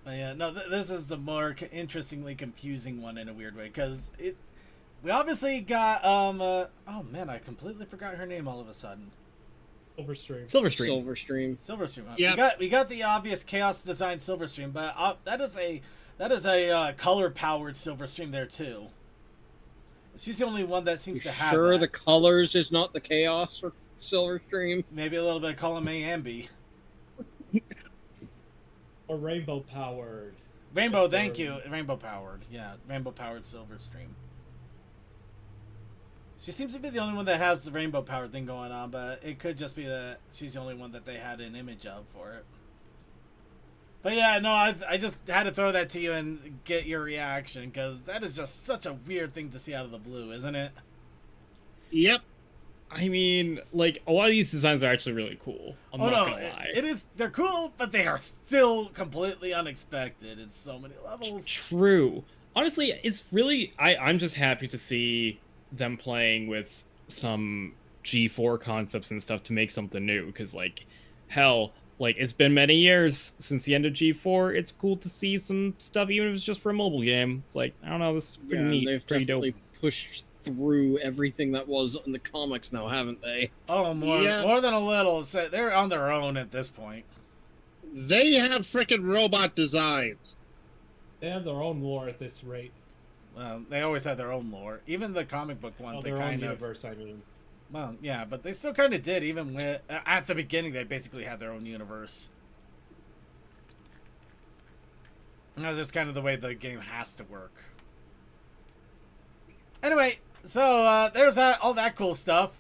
Speaker 1: Yeah, no, this is the more interestingly confusing one in a weird way because we obviously got oh man, I completely forgot her name all of a sudden.
Speaker 2: Silverstream.
Speaker 5: Silverstream.
Speaker 6: Silverstream.
Speaker 1: Silverstream.
Speaker 3: Yeah.
Speaker 1: We got the obvious chaos design Silverstream, but that is a color powered Silverstream there too. She's the only one that seems to have
Speaker 6: Sure,
Speaker 1: that.
Speaker 6: the colors is not the chaos or Silverstream.
Speaker 1: Maybe a little bit of column A and B.
Speaker 2: Or rainbow powered.
Speaker 1: Rainbow, thank you. Rainbow powered. Yeah, rainbow powered Silverstream. She seems to be the only one that has the rainbow powered thing going on, but it could just be that she's the only one that they had an image of for it. But yeah, no, I just had to throw that to you and get your reaction, because that is just such a weird thing to see out of the blue, isn't it?
Speaker 3: Yep.
Speaker 5: I mean, like, a lot of these designs are actually really cool. I'm not gonna lie.
Speaker 1: It is. They're cool, but they are still completely unexpected in so many levels.
Speaker 5: True. Honestly, it's really I'm just happy to see them playing with some G4 concepts and stuff to make something new. Because like, hell, like it's been many years since the end of G4. It's cool to see some stuff, even if it's just for a mobile game. It's like, I don't know, this is pretty neat,
Speaker 6: they've
Speaker 5: pretty
Speaker 6: definitely
Speaker 5: dope.
Speaker 6: pushed through everything that was in the comics now, haven't they?
Speaker 1: Oh, more than a little. So they're on their own at this point.
Speaker 3: They have freaking robot designs.
Speaker 2: They have their own lore at this rate.
Speaker 1: They always had their own lore. Even the comic book ones, they
Speaker 2: Their own
Speaker 1: kind of.
Speaker 2: universe, I mean.
Speaker 1: Well, yeah, but they still kind of did. Even with at the beginning, they basically had their own universe. And that was just kind of the way the game has to work. Anyway, so there's that, all that cool stuff.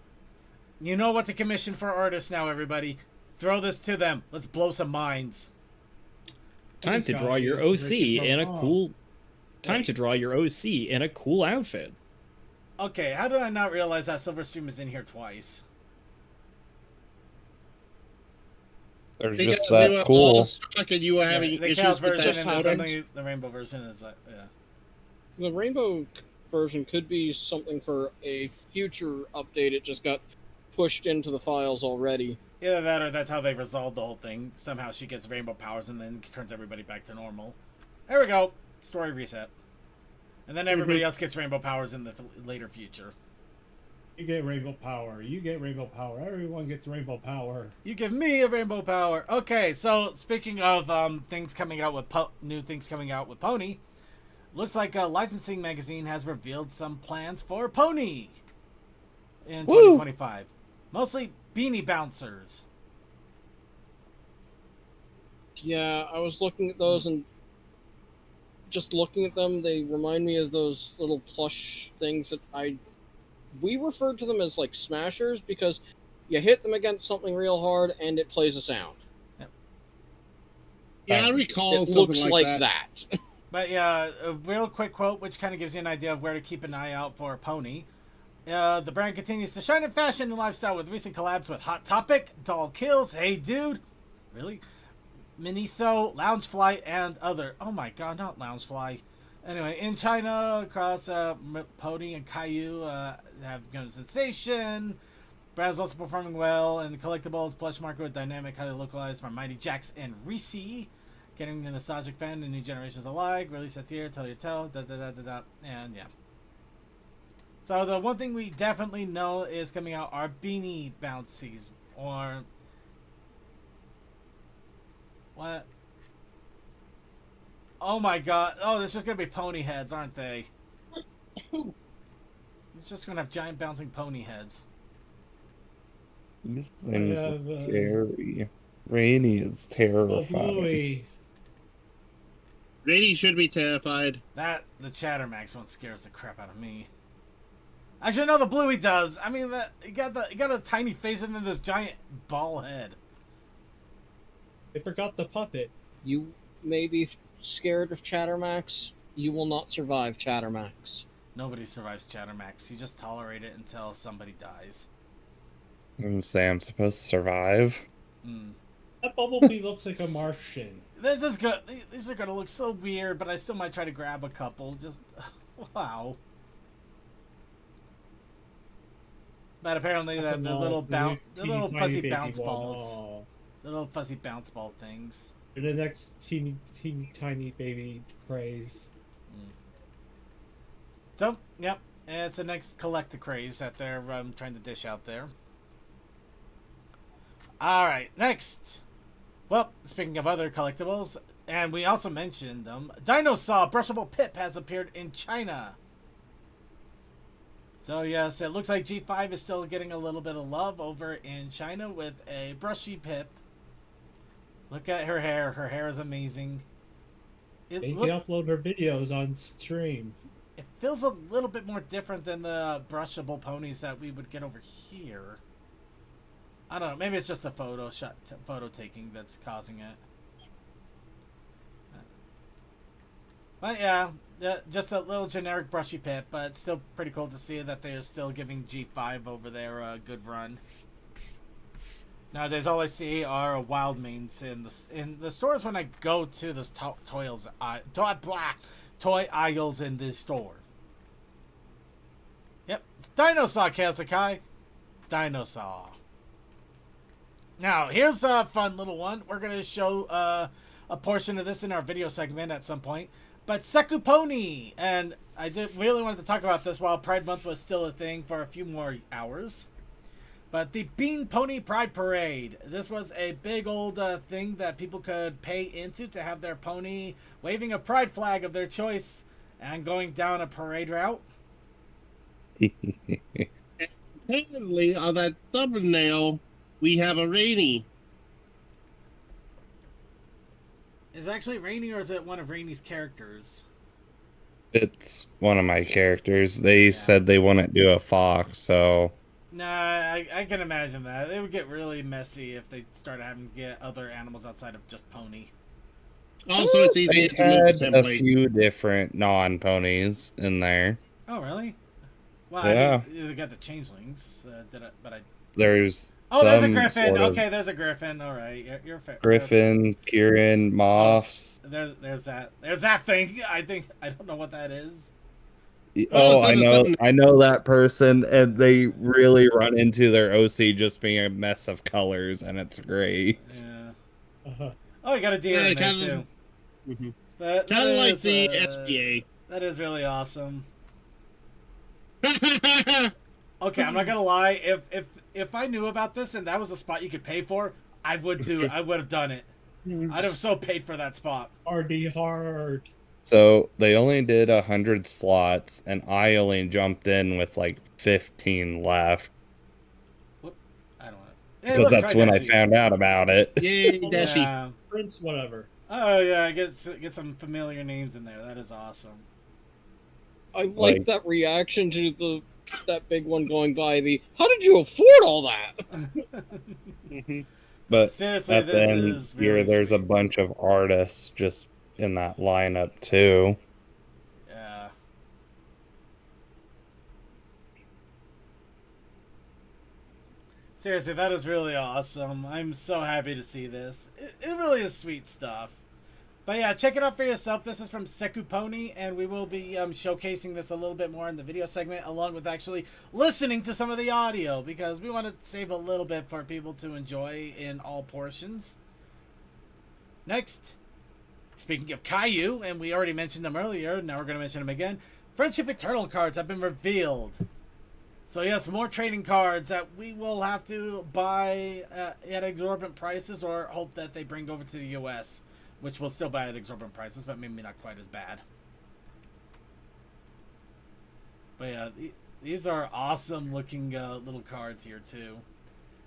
Speaker 1: You know what to commission for artists now, everybody. Throw this to them. Let's blow some minds.
Speaker 5: Time to draw your OC in a cool. Time to draw your OC in a cool outfit.
Speaker 1: Okay, how did I not realize that Silverstream is in here twice?
Speaker 7: There's
Speaker 3: Because
Speaker 7: just
Speaker 3: we were
Speaker 7: that
Speaker 3: all
Speaker 7: cool.
Speaker 3: stuck and you were having
Speaker 1: the
Speaker 3: issues
Speaker 1: Chaos
Speaker 3: with
Speaker 1: version
Speaker 3: that.
Speaker 1: and suddenly the Rainbow version is yeah.
Speaker 6: The rainbow version could be something for a future update. It just got pushed into the files already.
Speaker 1: Either that or that's how they resolved the whole thing. Somehow she gets rainbow powers and then turns everybody back to normal. There we go. Story reset. And then everybody else gets rainbow powers in the later future.
Speaker 2: You get rainbow power. You get rainbow power. Everyone gets rainbow power.
Speaker 1: You give me a rainbow power. Okay, so speaking of things coming out with new things coming out with Pony, looks like Licensing Magazine has revealed some plans for Pony in 2025. Mostly beanie bouncers.
Speaker 6: Yeah, I was looking at those and just looking at them, they remind me of those little plush things that we referred to them as like smashers because you hit them against something real hard and it plays a sound.
Speaker 3: Yeah, I recall
Speaker 6: It
Speaker 3: something
Speaker 6: looks
Speaker 3: like
Speaker 6: like
Speaker 3: that.
Speaker 6: that.
Speaker 1: But yeah, a real quick quote, which kind of gives you an idea of where to keep an eye out for Pony. The brand continues to shine in fashion and lifestyle with recent collabs with Hot Topic, Doll Kills, Hey Dude, really? Miniso, Loungefly, and other. Oh my god, not Loungefly. Anyway, in China, across Pony and Caillou have become a sensation. Brand is also performing well in the collectibles, plush market with dynamic, highly localized from Mighty Jax and Reese. Getting the nostalgic fan and new generations alike. Release this year, tell your tell, and yeah. So the one thing we definitely know is coming out are beanie bouncies, or what? Oh my god! Oh, there's just gonna be pony heads, aren't they? It's just gonna have giant bouncing pony heads.
Speaker 7: These things are scary. Rainy is terrifying.
Speaker 2: Bluey.
Speaker 3: Grady should be terrified.
Speaker 1: The Chattermax one scares the crap out of me. Actually, no, the Bluey does. I mean, he got a tiny face and then this giant ball head.
Speaker 2: They forgot the puppet.
Speaker 6: You may be scared of Chattermax. You will not survive Chattermax.
Speaker 1: Nobody survives Chattermax. You just tolerate it until somebody dies.
Speaker 7: And Sam's supposed to survive.
Speaker 2: That Bumblebee looks like a Martian.
Speaker 1: This is good. These are gonna look so weird, but I still might try to grab a couple. Just wow. But apparently the little fuzzy bounce balls, the little fuzzy bounce ball things.
Speaker 2: They're the next teeny tiny baby craze.
Speaker 1: So yep, and it's the next collector craze that they're trying to dish out there. All right, next. Well, speaking of other collectibles, and we also mentioned them, Dinosaur Brushable Pip has appeared in China. So yes, it looks like G5 is still getting a little bit of love over in China with a brushy Pip. Look at her hair. Her hair is amazing.
Speaker 2: They can upload her videos on stream.
Speaker 1: It feels a little bit more different than the brushable ponies that we would get over here. I don't know. Maybe it's just the photo taking that's causing it. But yeah, just a little generic brushy pit, but it's still pretty cool to see that they're still giving G5 over there a good run. Nowadays, all I see are wild mains in the stores when I go to the toy aisles in the store. Yep, it's Dinosaur, Kazakai. Dinosaur. Now, here's a fun little one. We're going to show a portion of this in our video segment at some point. But Seku Pony! And I really wanted to talk about this while Pride Month was still a thing for a few more hours. But the Bean Pony Pride Parade. This was a big old thing that people could pay into to have their pony waving a pride flag of their choice and going down a parade route.
Speaker 3: Apparently, on that thumbnail, we have a Rainy.
Speaker 1: Is it actually Rainy, or is it one of Rainy's characters?
Speaker 7: It's one of my characters. They said they wouldn't do a fox, so...
Speaker 1: Nah, I can imagine that. It would get really messy if they started having to get other animals outside of just pony.
Speaker 3: Also, it's easy
Speaker 7: They
Speaker 3: to move
Speaker 7: had
Speaker 3: the
Speaker 7: a
Speaker 3: template.
Speaker 7: few different non-ponies in there.
Speaker 1: Oh, really? Well,
Speaker 7: Yeah.
Speaker 1: I mean, they got the changelings.
Speaker 7: There's
Speaker 1: Oh, there's a
Speaker 7: some
Speaker 1: griffin.
Speaker 7: sort of
Speaker 1: Okay, there's a griffin. All right, you're fair.
Speaker 7: Griffin, Kieran, Moths.
Speaker 1: There's that thing. I don't know what that is.
Speaker 7: Oh,
Speaker 3: it's
Speaker 7: I know that person, and they really run into their OC just being a mess of colors, and it's great.
Speaker 1: Yeah. Oh, you got a deer in there too.
Speaker 3: Mhm.
Speaker 1: That
Speaker 3: Kind of like
Speaker 1: is,
Speaker 3: the SPA.
Speaker 1: That is really awesome. Okay, I'm not gonna lie. If I knew about this and that was a spot you could pay for, I would have done it. I'd have so paid for that spot.
Speaker 2: RD hard.
Speaker 7: So they only did 100 slots, and I only jumped in with like 15 left.
Speaker 1: I don't know.
Speaker 7: Because that's when I found out about it.
Speaker 3: Yay, Dashi.
Speaker 1: Yeah.
Speaker 2: Prince, whatever.
Speaker 1: Oh yeah, get some familiar names in there. That is awesome.
Speaker 6: I like that reaction to that big one going by. How did you afford all that?
Speaker 7: But
Speaker 1: Seriously,
Speaker 7: at the
Speaker 1: this
Speaker 7: end
Speaker 1: is
Speaker 7: here,
Speaker 1: really
Speaker 7: there's a
Speaker 1: sweet.
Speaker 7: bunch of artists just in that lineup too.
Speaker 1: Yeah. Seriously, that is really awesome. I'm so happy to see this. It really is sweet stuff. But yeah, check it out for yourself. This is from Seku Pony, and we will be showcasing this a little bit more in the video segment, along with actually listening to some of the audio, because we want to save a little bit for people to enjoy in all portions. Next, speaking of Caillou, and we already mentioned them earlier, now we're going to mention them again, Friendship Eternal cards have been revealed. So yes, more trading cards that we will have to buy at exorbitant prices, or hope that they bring over to the US. Which we'll still buy at exorbitant prices, but maybe not quite as bad. But yeah, these are awesome looking little cards here too.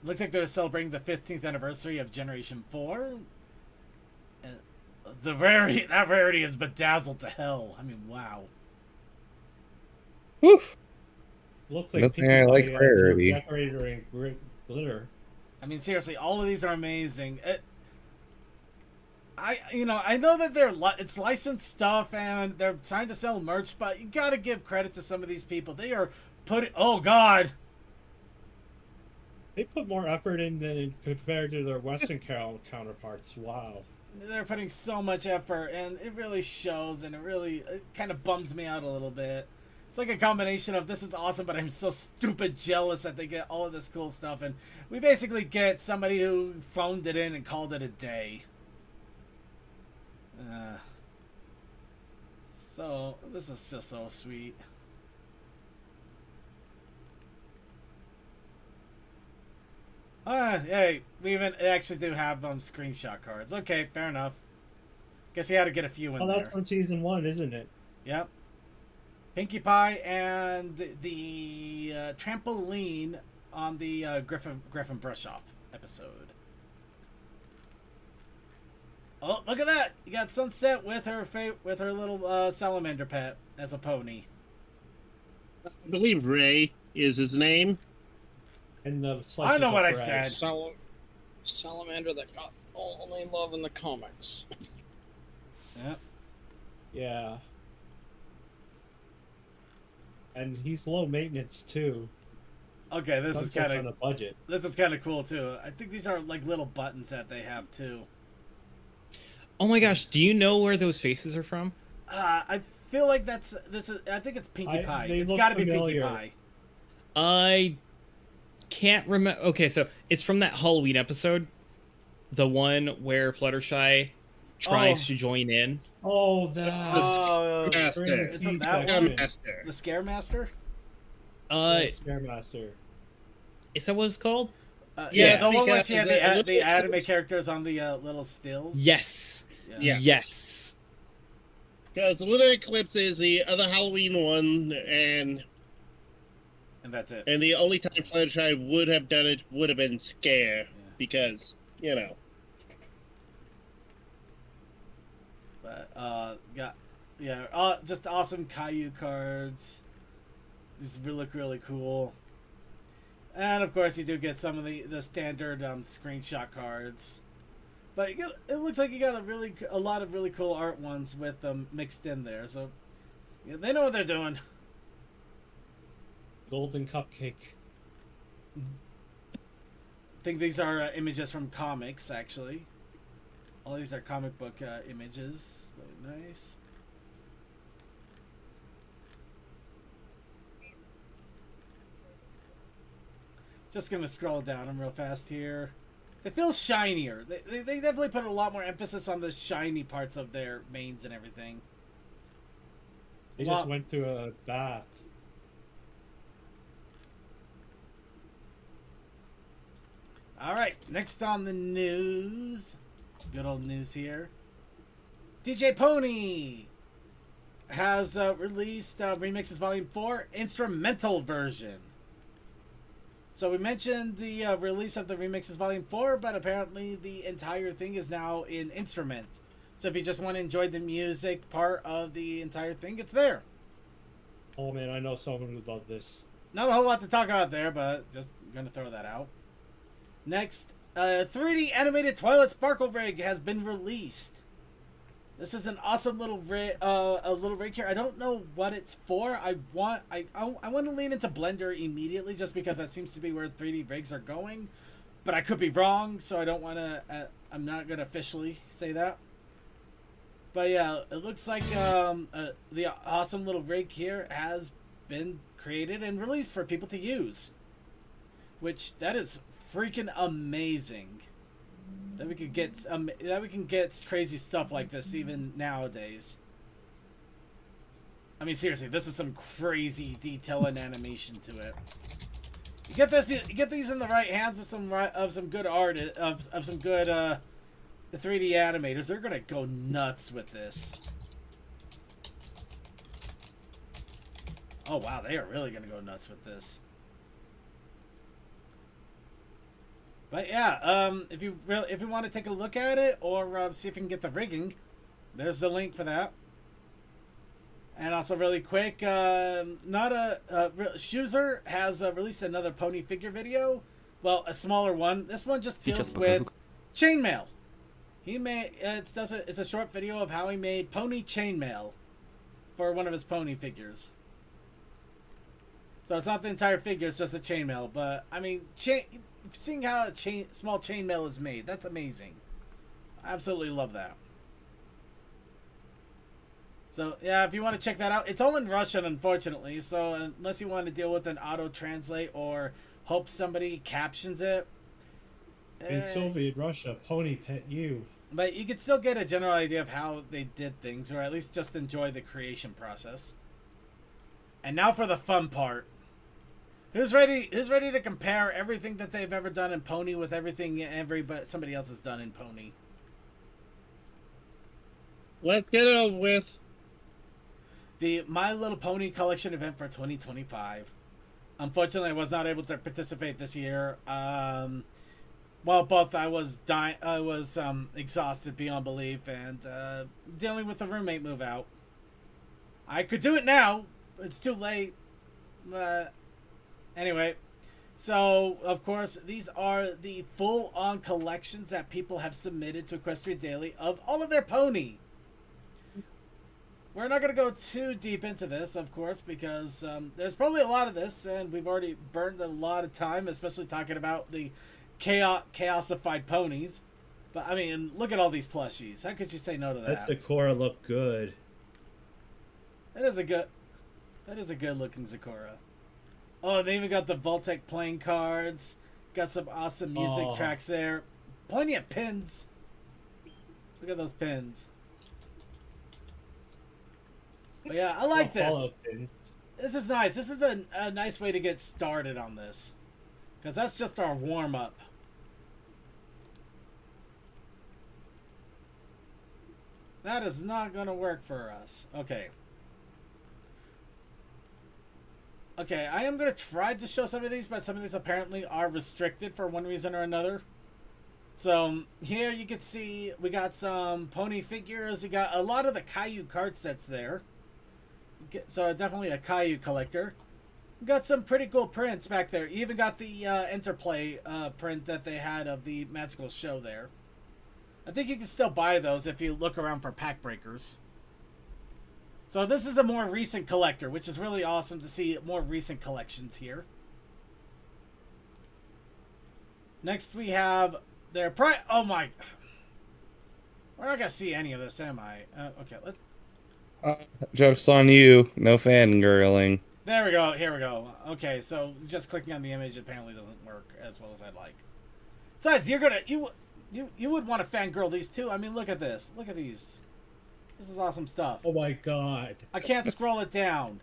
Speaker 1: It looks like they're celebrating the 15th anniversary of Generation 4. That rarity is bedazzled to hell. I mean, wow.
Speaker 7: Woof.
Speaker 2: Looks like
Speaker 7: Nothing I like rarity.
Speaker 2: Decorator and glitter.
Speaker 1: I mean, seriously, all of these are amazing. I know that it's licensed stuff and they're trying to sell merch, but you gotta give credit to some of these people. They are putting, oh god,
Speaker 2: They put more effort in than compared to their Western counterparts. Wow.
Speaker 1: they're putting so much effort, and it really shows, and it kind of bums me out a little bit. It's like a combination of this is awesome, but I'm so stupid jealous that they get all of this cool stuff, and we basically get somebody who phoned it in and called it a day. So this is just so sweet. Hey, we even actually do have screenshot cards. Okay, fair enough. Guess you had to get a few in
Speaker 2: Oh,
Speaker 1: there.
Speaker 2: that's from season 1, isn't it?
Speaker 1: Yep. Pinkie Pie and the trampoline on the Griffin Brush-Off episode. Oh, look at that! You got Sunset with her little salamander pet as a pony.
Speaker 3: I believe Ray is his name.
Speaker 2: And the
Speaker 1: I know what I
Speaker 2: slices of bread.
Speaker 1: said.
Speaker 6: Salamander that got only love in the comics.
Speaker 1: Yep.
Speaker 2: Yeah. And he's low maintenance too.
Speaker 1: Okay, this is kind
Speaker 2: on a
Speaker 1: of
Speaker 2: budget.
Speaker 1: this is kind of cool too. I think these are like little buttons that they have too.
Speaker 5: Oh my gosh, do you know where those faces are from?
Speaker 1: I feel like this is. I think it's Pinkie Pie. It's got to be Pinkie Pie.
Speaker 5: I can't remember. Okay, so it's from that Halloween episode, the one where Fluttershy tries to join in.
Speaker 2: Oh, that.
Speaker 3: Oh,
Speaker 1: it's from that one. The Scaremaster.
Speaker 2: Scaremaster.
Speaker 5: Is that what it's called?
Speaker 1: Yeah, the one where she had the anime characters on the little stills.
Speaker 5: Yes.
Speaker 3: Yeah.
Speaker 5: Yes.
Speaker 3: Because the Lunar Eclipse is the other Halloween one, and
Speaker 1: that's it.
Speaker 3: And the only time Fluttershy would have done it would have been Scare, because, you know.
Speaker 1: But, just awesome Caillou cards. These look really cool. And, of course, you do get some of the standard screenshot cards. But it looks like you got a lot of really cool art ones with them mixed in there. So, yeah, they know what they're doing.
Speaker 2: Golden Cupcake.
Speaker 1: I think these are images from comics, actually. All these are comic book images. Really nice. Just gonna scroll down them real fast here. It feels shinier. They definitely put a lot more emphasis on the shiny parts of their mains and everything.
Speaker 2: They just went through a bath.
Speaker 1: Alright, next on the news. Good old news here. DJ Pony has released Remixes Volume 4 instrumental version. So we mentioned the release of the Remixes Volume 4, but apparently the entire thing is now in instrument. So if you just want to enjoy the music part of the entire thing, it's there.
Speaker 2: Oh man, I know someone who loved this.
Speaker 1: Not a whole lot to talk about there, but just gonna throw that out. Next, 3D animated Twilight Sparkle rig has been released. This is an awesome little rig, here. I don't know what it's for. I want to lean into Blender immediately, just because that seems to be where 3D rigs are going. But I could be wrong, so I don't want to. I'm not gonna officially say that. But yeah, it looks like the awesome little rig here has been created and released for people to use. Which that is freaking amazing. That we can get crazy stuff like this even nowadays. I mean, seriously, this is some crazy detail and animation to it. You get these in the right hands of some good art of some good 3D animators. They're gonna go nuts with this. Oh wow, they are really gonna go nuts with this. But yeah, if you want to take a look at it or see if you can get the rigging, there's the link for that. And also, really quick, Schuzer has released another pony figure video. Well, a smaller one. This one just deals with chainmail. He made it's a short video of how he made pony chainmail for one of his pony figures. So it's not the entire figure; it's just a chainmail. But I mean, seeing how a small chainmail is made, that's amazing. I absolutely love that. So yeah, if you want to check that out, it's all in Russian, unfortunately. So unless you want to deal with an auto translate or hope somebody captions it.
Speaker 2: In Soviet Russia, pony pet you.
Speaker 1: But you could still get a general idea of how they did things, or at least just enjoy the creation process. And now for the fun part. Who's ready to compare everything that they've ever done in Pony with everything somebody else has done in Pony?
Speaker 3: Let's get it over with.
Speaker 1: The My Little Pony collection event for 2025. Unfortunately, I was not able to participate this year. Well, both I was exhausted beyond belief and dealing with the roommate move out. I could do it now. It's too late. Anyway, so of course these are the full-on collections that people have submitted to Equestria Daily of all of their pony. we're not going to go too deep into this, of course, because there's probably a lot of this, and we've already burned a lot of time, especially talking about the chaosified ponies. But, I mean, look at all these plushies. How could you say no to that?
Speaker 2: That Sakura look good.
Speaker 1: That is a good looking Sakura. Oh, they even got the Voltec playing cards. Got some awesome music tracks there. Plenty of pins. Look at those pins. But yeah, I like this. This is nice. This is a nice way to get started on this. Because that's just our warm-up. That is not going to work for us. Okay. Okay, I am going to try to show some of these, but some of these apparently are restricted for one reason or another. So, here you can see we got some pony figures. We got a lot of the Caillou card sets there. So, definitely a Caillou collector. We got some pretty cool prints back there. You even got the Interplay print that they had of the Magical Show there. I think you can still buy those if you look around for pack breakers. So this is a more recent collector, which is really awesome to see more recent collections here. Next we have their oh my... We're not going to see any of this, am I? Okay, let's...
Speaker 7: Joke's on you. No fangirling.
Speaker 1: There we go. Here we go. Okay, so just clicking on the image apparently doesn't work as well as I'd like. Besides, you're going to... You would want to fangirl these too. I mean, look at this. Look at these. This is awesome stuff.
Speaker 2: Oh my god.
Speaker 1: I can't scroll it down.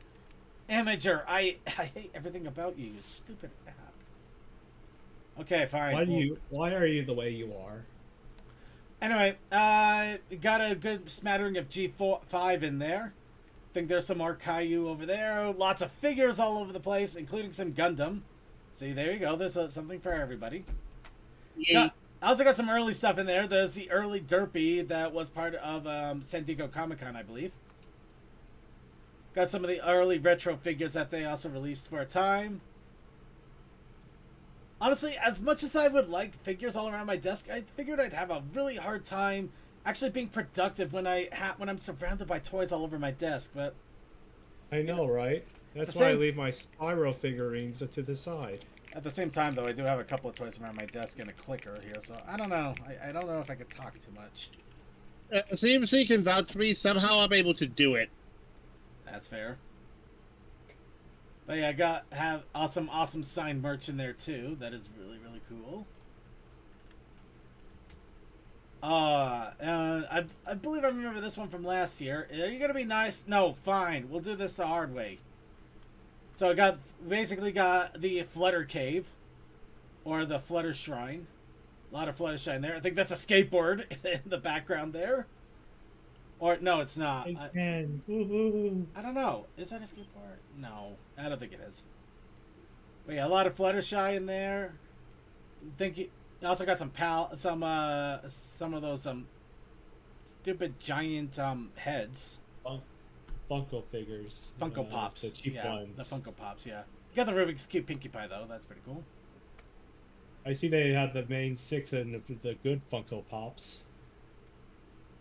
Speaker 1: Imager. I hate everything about you, you stupid app. Okay, fine.
Speaker 2: Why are you the way you are?
Speaker 1: Anyway, got a good smattering of G5 in there. Think there's some more Caillou over there. Lots of figures all over the place, including some Gundam. See, there you go. There's something for everybody.
Speaker 3: Yeah.
Speaker 1: I also got some early stuff in there. There's the early Derpy that was part of San Diego Comic-Con, I believe. Got some of the early retro figures that they also released for a time. Honestly, as much as I would like figures all around my desk, I figured I'd have a really hard time actually being productive when I'm surrounded by toys all over my desk. But
Speaker 2: I know, right? That's why I leave my Spyro figurines to the side.
Speaker 1: At the same time, though, I do have a couple of toys around my desk and a clicker here, so I don't know. I don't know if I could talk too much.
Speaker 3: CMC can vouch for me. Somehow I'm able to do it.
Speaker 1: That's fair. But yeah, have awesome signed merch in there too. That is really cool. I believe I remember this one from last year. Are you gonna be nice? No, fine. We'll do this the hard way. So I basically got the Flutter Cave, or the Flutter Shrine. A lot of Flutter Shrine there. I think that's a skateboard in the background there. Or no, it's not. I don't know. Is that a skateboard? No, I don't think it is. But yeah, a lot of Fluttershy in there. Also got some of those stupid giant heads.
Speaker 2: Funko figures.
Speaker 1: Funko Pops.
Speaker 2: The cheap ones.
Speaker 1: The Funko Pops, yeah. You got the Rubik's Cube Pinkie Pie, though. That's pretty cool.
Speaker 2: I see they had the main 6 and the good Funko Pops.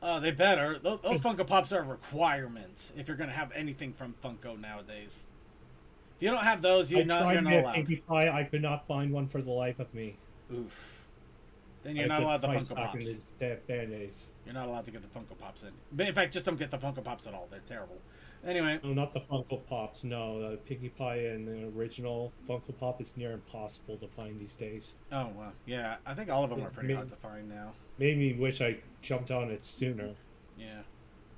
Speaker 1: Oh, they better. Those Funko Pops are a requirement if you're going to have anything from Funko nowadays. If you don't have those, you're not allowed.
Speaker 2: Pinkie Pie, I could not find one for the life of me.
Speaker 1: Oof. Then you're not allowed the Funko Pops.
Speaker 2: Band-Aids.
Speaker 1: You're not allowed to get the Funko Pops in. In fact, just don't get the Funko Pops at all. They're terrible. Anyway.
Speaker 2: No, not the Funko Pops. No, the Pinkie Pie and the original Funko Pop is near impossible to find these days.
Speaker 1: Oh, well, yeah. I think all of them are pretty hard to find now.
Speaker 2: Made me wish I jumped on it sooner.
Speaker 1: Yeah.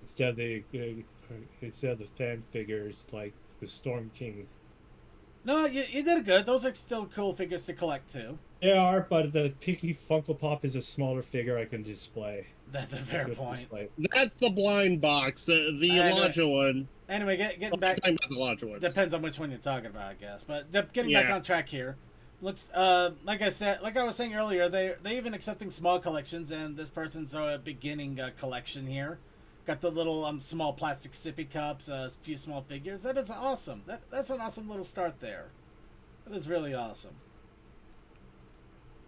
Speaker 2: Instead of the fan figures like the Storm King.
Speaker 1: No, you did good. Those are still cool figures to collect, too.
Speaker 2: They are, but the Pinkie Funko Pop is a smaller figure I can display.
Speaker 1: That's a fair point.
Speaker 3: That's the blind box. The larger one.
Speaker 1: Anyway, getting back.
Speaker 3: Talking about the larger ones.
Speaker 1: Depends on which one you're talking about, I guess. But getting back on track here. Looks like I was saying earlier, they even accepting small collections, and this person's beginning collection here. Got the little small plastic sippy cups, a few small figures. That is awesome. That's an awesome little start there. That is really awesome.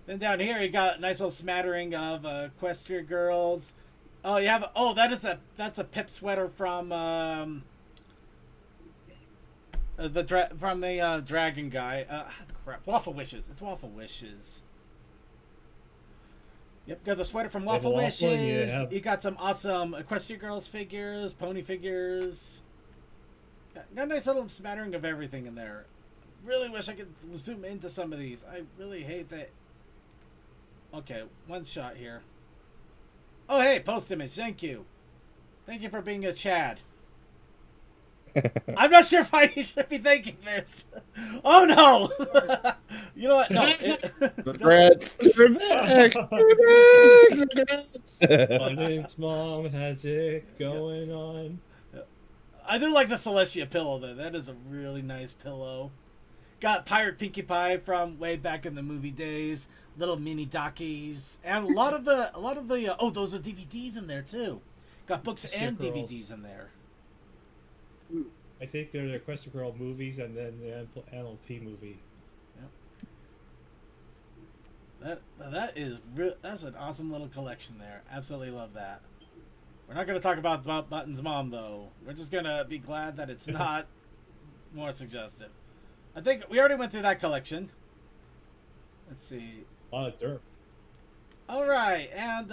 Speaker 1: Then down here, you got a nice little smattering of Equestria girls. Oh, you have. Oh, that's a Pip sweater from the dragon guy. Crap, Waffle Wishes. It's Waffle Wishes. Yep, got the sweater from Waffle Wishes. You got some awesome Equestria Girls figures, pony figures. Got a nice little smattering of everything in there. Really wish I could zoom into some of these. I really hate that. Okay, one shot here. Oh, hey, post image. Thank you. Thank you for being a Chad. I'm not sure if I should be thanking this. Oh, no. You know what? No.
Speaker 7: Regrets. We're back.
Speaker 2: Abundance Mom has it going on.
Speaker 1: I do like the Celestia pillow, though. That is a really nice pillow. Got Pirate Pinkie Pie from way back in the movie days. Little mini dockies, and a lot of the oh, those are DVDs in there too. Got books and DVDs in there.
Speaker 2: I think they're the Equestria Girl movies and then the NLP movie.
Speaker 1: Yep. That's an awesome little collection there. Absolutely love that. We're not going to talk about Button's mom though. We're just going to be glad that it's not more suggestive. I think we already went through that collection. Let's see.
Speaker 2: A lot of dirt.
Speaker 1: All right, and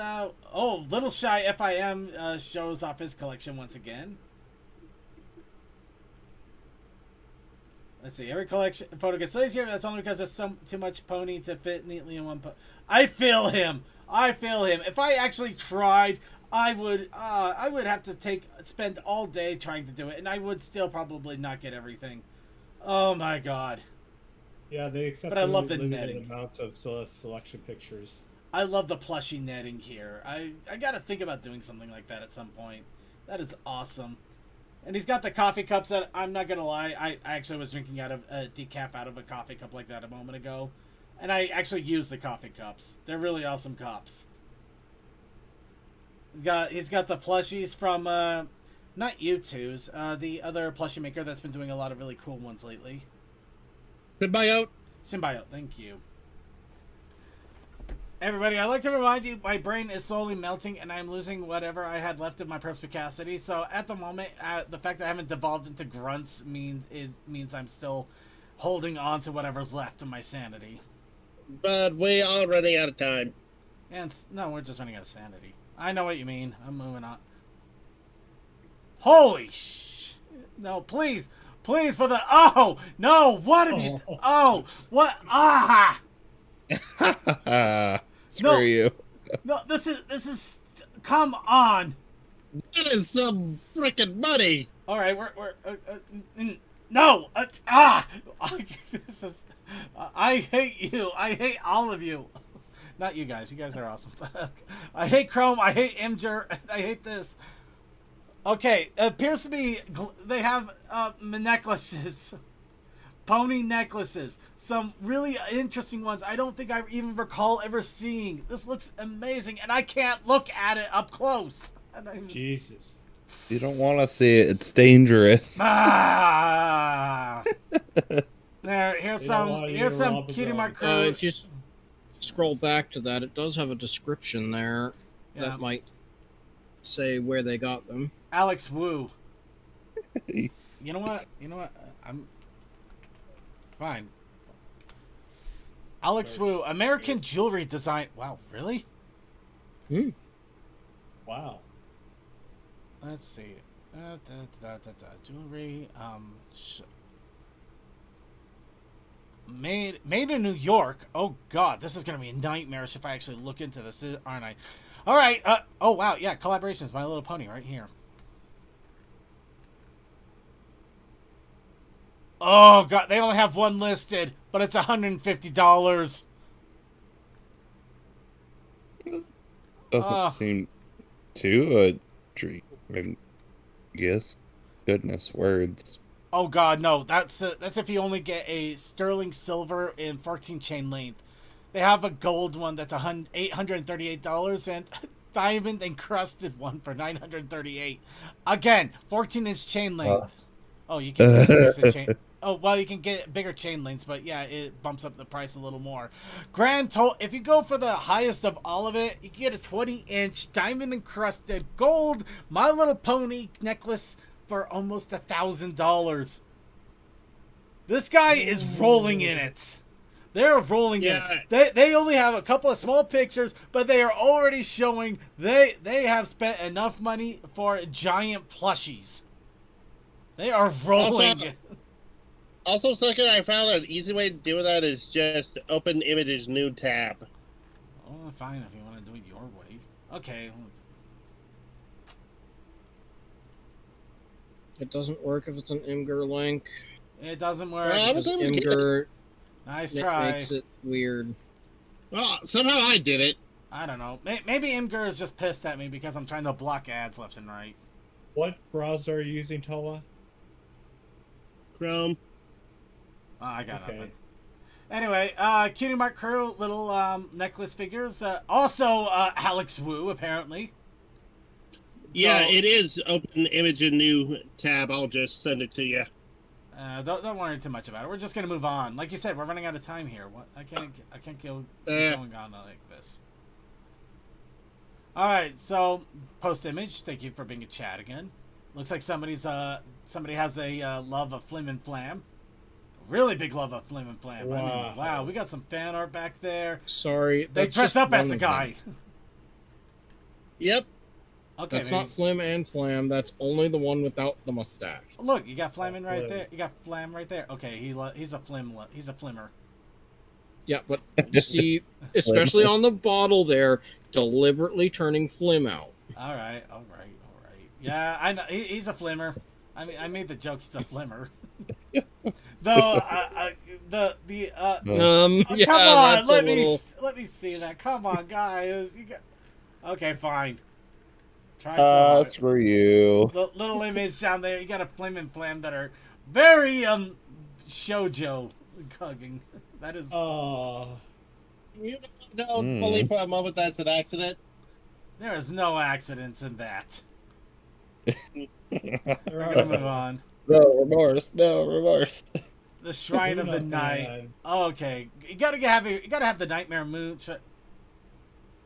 Speaker 1: Little Shy FIM shows off his collection once again. Let's see. Every collection photo gets lazier. That's only because there's too much pony to fit neatly in one. I feel him. If I actually tried, I would have to spend all day trying to do it, and I would still probably not get everything. Oh my god.
Speaker 2: Yeah, they accept.
Speaker 1: But I love the
Speaker 2: limited
Speaker 1: netting.
Speaker 2: Amounts of selection pictures.
Speaker 1: I love the plushie netting here. I gotta think about doing something like that at some point. That is awesome. And he's got the coffee cups that, I'm not gonna lie, I actually was drinking out of a decaf out of a coffee cup like that a moment ago. And I actually use the coffee cups. They're really awesome cups. He's got the plushies from not U2's, the other plushie maker that's been doing a lot of really cool ones lately.
Speaker 3: Symbiote.
Speaker 1: Thank you. Everybody, I'd like to remind you, my brain is slowly melting and I'm losing whatever I had left of my perspicacity. So at the moment, the fact that I haven't devolved into grunts means I'm still holding on to whatever's left of my sanity.
Speaker 3: But we are running out of time.
Speaker 1: And no, we're just running out of sanity. I know what you mean. I'm moving on. Holy sh! No, please, for the no! What have you? Oh, what? Ah!
Speaker 7: Screw you.
Speaker 1: No, this is. Come on.
Speaker 3: That is some freaking money.
Speaker 1: All right, we're no. This is. I hate you. I hate all of you. Not you guys. You guys are awesome. I hate Chrome. I hate Imgur. I hate this. Okay, it appears to be they have necklaces. Pony necklaces. Some really interesting ones I don't think I even recall ever seeing. This looks amazing, and I can't look at it up close.
Speaker 2: Jesus.
Speaker 7: You don't want to see it. It's dangerous.
Speaker 1: Here's some Cutie Mark Crew.
Speaker 6: If you scroll back to that, it does have a description there that might say where they got them.
Speaker 1: Alex Wu. You know what? I'm fine. Alex Wu, American jewelry design. Wow, really?
Speaker 2: Wow.
Speaker 1: Let's see. Jewelry. Made in New York. Oh God, this is gonna be nightmarish if I actually look into this, aren't I? All right. Oh wow, yeah. Collaborations, My Little Pony, right here. Oh God, they only have one listed, but it's $150.
Speaker 7: Doesn't seem too a treat. I guess. Goodness words.
Speaker 1: Oh God, no. That's if you only get a sterling silver in 14 chain length. They have a gold one that's $838 and diamond encrusted one for $938. Again, 14-inch chain length. Oh, you can't use the chain. Oh, well, you can get bigger chain links, but yeah, it bumps up the price a little more. If you go for the highest of all of it, you can get a 20-inch diamond encrusted gold My Little Pony necklace for almost $1,000. This guy is rolling in it. They're rolling in it. They only have a couple of small pictures, but they are already showing they have spent enough money for giant plushies. They are rolling.
Speaker 3: Also, second, I found that an easy way to do that is just open images, new tab.
Speaker 1: Oh, fine if you want to do it your way. Okay.
Speaker 6: It doesn't work if it's an Imgur link.
Speaker 1: It doesn't work.
Speaker 6: Imgur
Speaker 1: nice try.
Speaker 6: Makes it weird.
Speaker 3: Well, somehow I did it.
Speaker 1: I don't know. Maybe Imgur is just pissed at me because I'm trying to block ads left and right.
Speaker 2: What browser are you using, Toa?
Speaker 3: Chrome.
Speaker 1: Oh, I got nothing. Anyway, Cutie Mark Crew, little necklace figures. Also, Alex Wu, apparently.
Speaker 3: Yeah,
Speaker 1: So,
Speaker 3: it is open image and new tab. I'll just send it to you.
Speaker 1: Don't worry too much about it. We're just gonna move on. Like you said, we're running out of time here. What? I can't keep going on like this. All right, so post image. Thank you for being a chat again. Looks like somebody has a love of Flim and Flam. Really big love of Flim and Flam.
Speaker 2: Wow.
Speaker 1: Wow, we got some fan art back there.
Speaker 6: Sorry,
Speaker 1: They dress
Speaker 6: just
Speaker 1: up as
Speaker 6: one
Speaker 1: the
Speaker 6: of them.
Speaker 1: guy.
Speaker 3: Yep.
Speaker 1: Okay,
Speaker 6: That's
Speaker 1: maybe.
Speaker 6: not Flim and Flam. That's only the one without the mustache.
Speaker 1: Look, you got Flamin right
Speaker 2: Flim.
Speaker 1: there. You got Flam right there. Okay, he's a Flim. He's a Flimmer.
Speaker 6: Yeah, but see, especially on the bottle there, deliberately turning Flim out.
Speaker 1: All right. Yeah, I know he's a Flimmer. I mean, I made the joke. He's a Flimmer. Though,
Speaker 6: Yeah,
Speaker 1: come on,
Speaker 6: that's
Speaker 1: let
Speaker 6: a
Speaker 1: me
Speaker 6: little...
Speaker 1: let me see that. Come on, guys. Okay, fine. Try some.
Speaker 7: Screw you.
Speaker 1: The little image down there. You got a Flim and Flam that are very shoujo hugging. That is.
Speaker 3: You don't believe for a moment that's an accident.
Speaker 1: There is no accidents in that. We're gonna move on.
Speaker 7: No remorse. No remorse.
Speaker 1: The Shrine of the Night. Oh, okay, you gotta have the Nightmare Moon.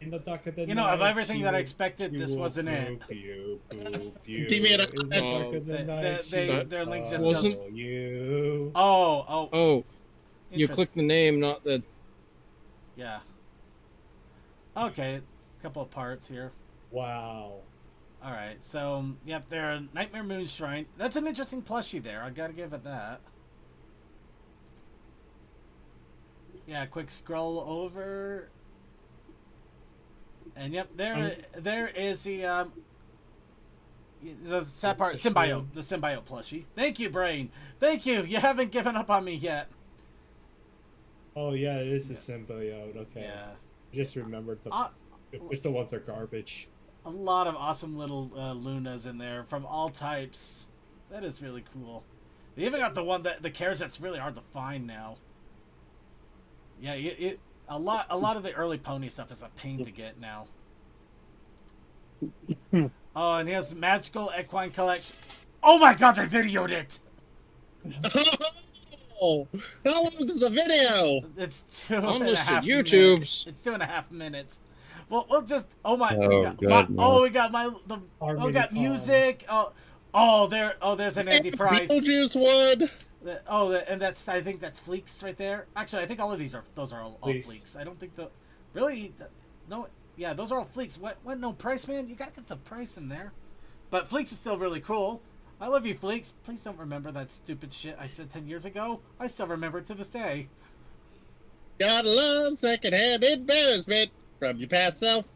Speaker 2: In the dark of the
Speaker 1: You know,
Speaker 2: night,
Speaker 1: of everything that I
Speaker 2: you-
Speaker 1: expected, this
Speaker 2: you
Speaker 1: wasn't it.
Speaker 2: You.
Speaker 3: Give me an-
Speaker 2: In the dark of the night,
Speaker 1: Their link just
Speaker 6: Wasn't-
Speaker 1: goes.
Speaker 2: you.
Speaker 1: Oh,
Speaker 6: Oh, you
Speaker 1: interest-
Speaker 6: click the name, not the...
Speaker 1: Yeah. Okay, a couple of parts here.
Speaker 2: Wow.
Speaker 1: All right, so yep, they're Nightmare Moon Shrine. That's an interesting plushie there. I gotta give it that. Yeah, quick scroll over, and yep, there is the sad part, symbiote, the symbiote plushie. Thank you, Brain. Thank you. You haven't given up on me yet.
Speaker 2: Oh yeah, it is a symbiote. Okay.
Speaker 1: Yeah.
Speaker 2: Just remembered the ones are garbage.
Speaker 1: A lot of awesome little Lunas in there from all types. That is really cool. They even got the carriage that's really hard to find now. Yeah, a lot of the early pony stuff is a pain to get now. Oh, and here's Magical Equine Collection. Oh my God, they videoed it.
Speaker 3: Oh, how long is the video?
Speaker 1: It's 2.5
Speaker 6: Unlisted
Speaker 1: minutes.
Speaker 6: YouTubes.
Speaker 1: It's 2.5 minutes. Well, we'll just. Oh my.
Speaker 7: Oh,
Speaker 1: we got
Speaker 2: Harmony
Speaker 1: got
Speaker 2: Con.
Speaker 1: music. There's an Andy Price.
Speaker 3: Beetlejuice one.
Speaker 1: And I think that's Fleeks right there. Actually, I think all of these are all
Speaker 2: Fleeks.
Speaker 1: Fleeks. I don't think no. Yeah, those are all Fleeks. What? No price, man. You gotta get the price in there. But Fleeks is still really cool. I love you, Fleeks. Please don't remember that stupid shit I said 10 years ago. I still remember it to this day.
Speaker 3: Gotta love secondhand embarrassment from your past self.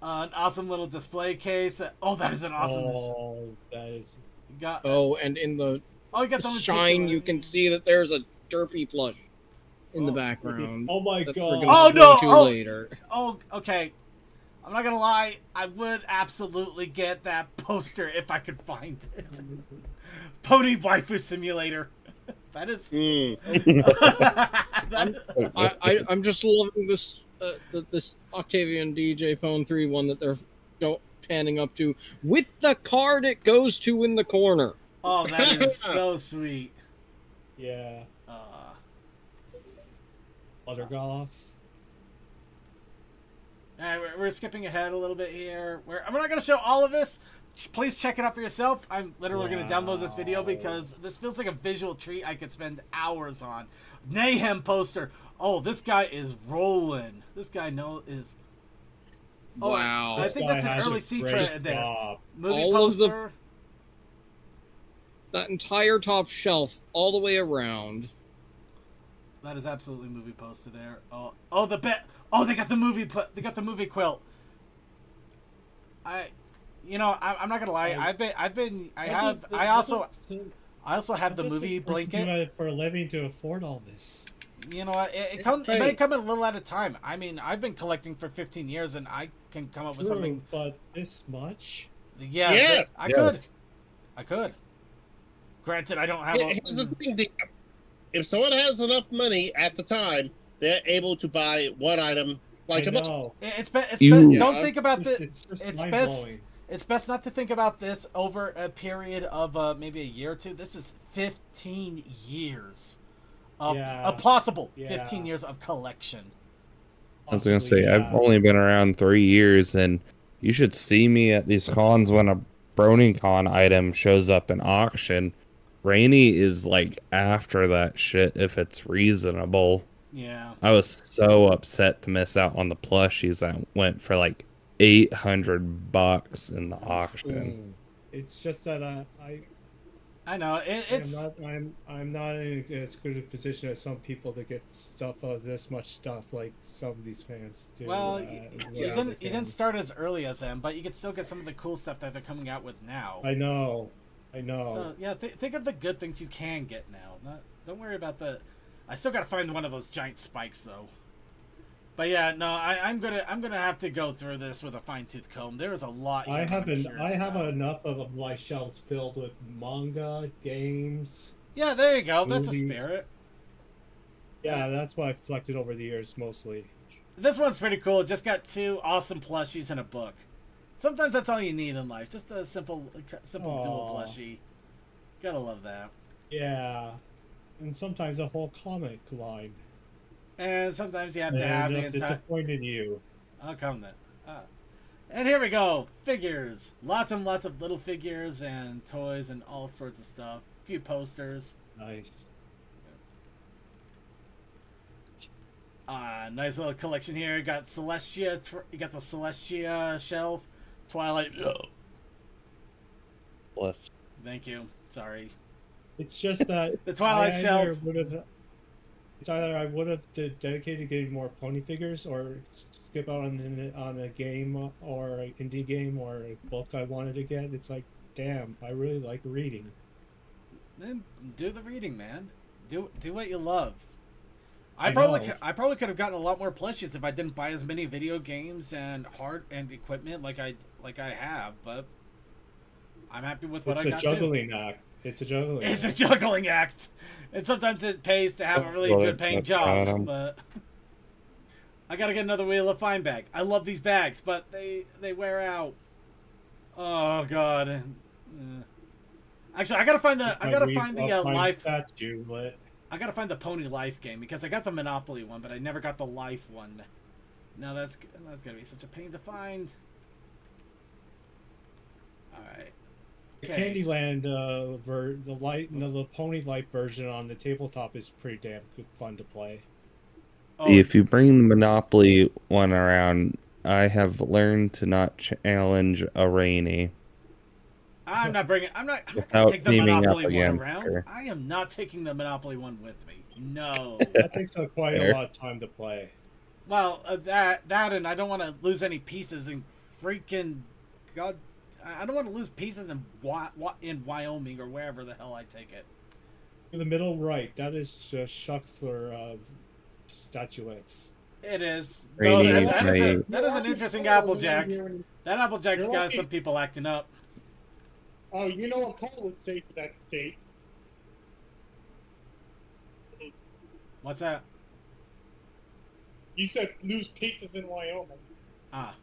Speaker 1: An awesome little display case. Oh, that is an awesome.
Speaker 2: Oh, that is.
Speaker 1: You got.
Speaker 6: Oh, and in the
Speaker 1: Oh, you got the
Speaker 6: shine,
Speaker 1: lenticular-
Speaker 6: you can see that there's a derpy plush in the background.
Speaker 2: Oh my
Speaker 6: that
Speaker 2: God.
Speaker 6: We're gonna
Speaker 1: Oh,
Speaker 6: go
Speaker 1: no!
Speaker 6: into
Speaker 1: Oh!
Speaker 6: later.
Speaker 1: Oh, okay. I'm not gonna lie. I would absolutely get that poster if I could find it. Pony Waifu Simulator. That is.
Speaker 6: I'm just loving this this Octavian DJ Pwn 3 one that they're panning up to with the card it goes to in the corner.
Speaker 1: Oh, that is so sweet.
Speaker 2: Yeah.
Speaker 1: Uh,
Speaker 2: Buttergolf.
Speaker 1: we're skipping ahead a little bit here. I'm not going to show all of this. Please check it out for yourself. I'm literally going to download this video because this feels like a visual treat I could spend hours on. Mayhem poster. Oh, this guy is rolling. This guy is. Oh,
Speaker 6: Wow.
Speaker 1: I think that's an early secret there. Movie
Speaker 6: All of
Speaker 1: poster.
Speaker 6: That entire top shelf, all the way around.
Speaker 1: That is absolutely movie poster there. Oh, the bet. Oh, they got the movie. They got the movie quilt. I'm not gonna lie. I also have the movie blanket
Speaker 2: for a living to afford all this.
Speaker 1: You know what? It may come a little at a time. I mean, I've been collecting for 15 years, and I can come up with something.
Speaker 2: But this much?
Speaker 1: Yeah. I could. Granted, I don't have.
Speaker 3: Here's the thing: if someone has enough money at the time, they're able to buy one item like a month.
Speaker 1: Don't think about this.
Speaker 2: It's best.
Speaker 1: It's best not to think about this over a period of maybe a year or two. This is 15 years of a possible 15 years of collection.
Speaker 7: I was gonna say I've only been around 3 years, and you should see me at these cons when a Brony Con item shows up in auction. Rainy is like after that shit if it's reasonable.
Speaker 1: Yeah.
Speaker 7: I was so upset to miss out on the plushies that went for like $800 in the auction.
Speaker 2: It's just that
Speaker 1: I know
Speaker 2: I'm not in as good a position as some people to get stuff of this much stuff like some of these fans do.
Speaker 1: Well, you didn't start as early as them, but you can still get some of the cool stuff that they're coming out with now.
Speaker 2: I know.
Speaker 1: So yeah, think of the good things you can get now. Don't worry about the. I still gotta find one of those giant spikes though. But yeah, no, I'm gonna have to go through this with a fine-tooth comb. There is a lot.
Speaker 2: I have enough of my shelves filled with manga, games.
Speaker 1: Yeah, there you go.
Speaker 2: Movies.
Speaker 1: That's the spirit.
Speaker 2: Yeah, that's what I've collected over the years mostly.
Speaker 1: This one's pretty cool. Just got 2 awesome plushies and a book. Sometimes that's all you need in life. Just a simple dual plushie. Gotta love that.
Speaker 2: Yeah, and sometimes a whole comic line.
Speaker 1: And sometimes you have to have the entire.
Speaker 2: Disappointed you.
Speaker 1: I'll come then. And here we go. Figures. Lots and lots of little figures and toys and all sorts of stuff. A few posters.
Speaker 2: Nice.
Speaker 1: Nice little collection here. You got Celestia. You got the Celestia shelf. Twilight.
Speaker 7: Bless.
Speaker 1: Thank you. Sorry.
Speaker 2: It's just that
Speaker 1: the Twilight shelf.
Speaker 2: It's either I would have dedicated to getting more pony figures, or skip out on a game or an indie game or a book I wanted to get. It's like, damn, I really like reading.
Speaker 1: Then do the reading, man. Do what you love. I probably could have gotten a lot more plushies if I didn't buy as many video games and equipment like I have, but I'm happy with what I got.
Speaker 2: It's a juggling act. It's a
Speaker 1: juggling act. And sometimes it pays to have a really good paying job, but I gotta get another Wheel of Fine bag. I love these bags, but they wear out. Oh god. Actually, I gotta find the life. I gotta find the Pony Life game because I got the Monopoly one, but I never got the Life one. Now that's gonna be such a pain to find. All right. Okay.
Speaker 2: The Candyland the Pony Life version on the tabletop is pretty damn good fun to play.
Speaker 7: Oh. If you bring the Monopoly one around, I have learned to not challenge a Rainy.
Speaker 1: I'm not gonna take the Monopoly one around. I am not taking the Monopoly one with me. No.
Speaker 2: That takes quite a lot of time to play.
Speaker 1: Well, that and I don't want to lose any pieces in freaking God. I don't want to lose pieces in Wyoming or wherever the hell I take it.
Speaker 2: In the middle right, that is just shucks for statuettes.
Speaker 1: It is.
Speaker 7: Rainy,
Speaker 1: that is an interesting Applejack. That Applejack's got some people acting up.
Speaker 8: Oh, you know what Paul would say to that state?
Speaker 1: What's that?
Speaker 8: You said lose pieces in Wyoming.
Speaker 1: Ah.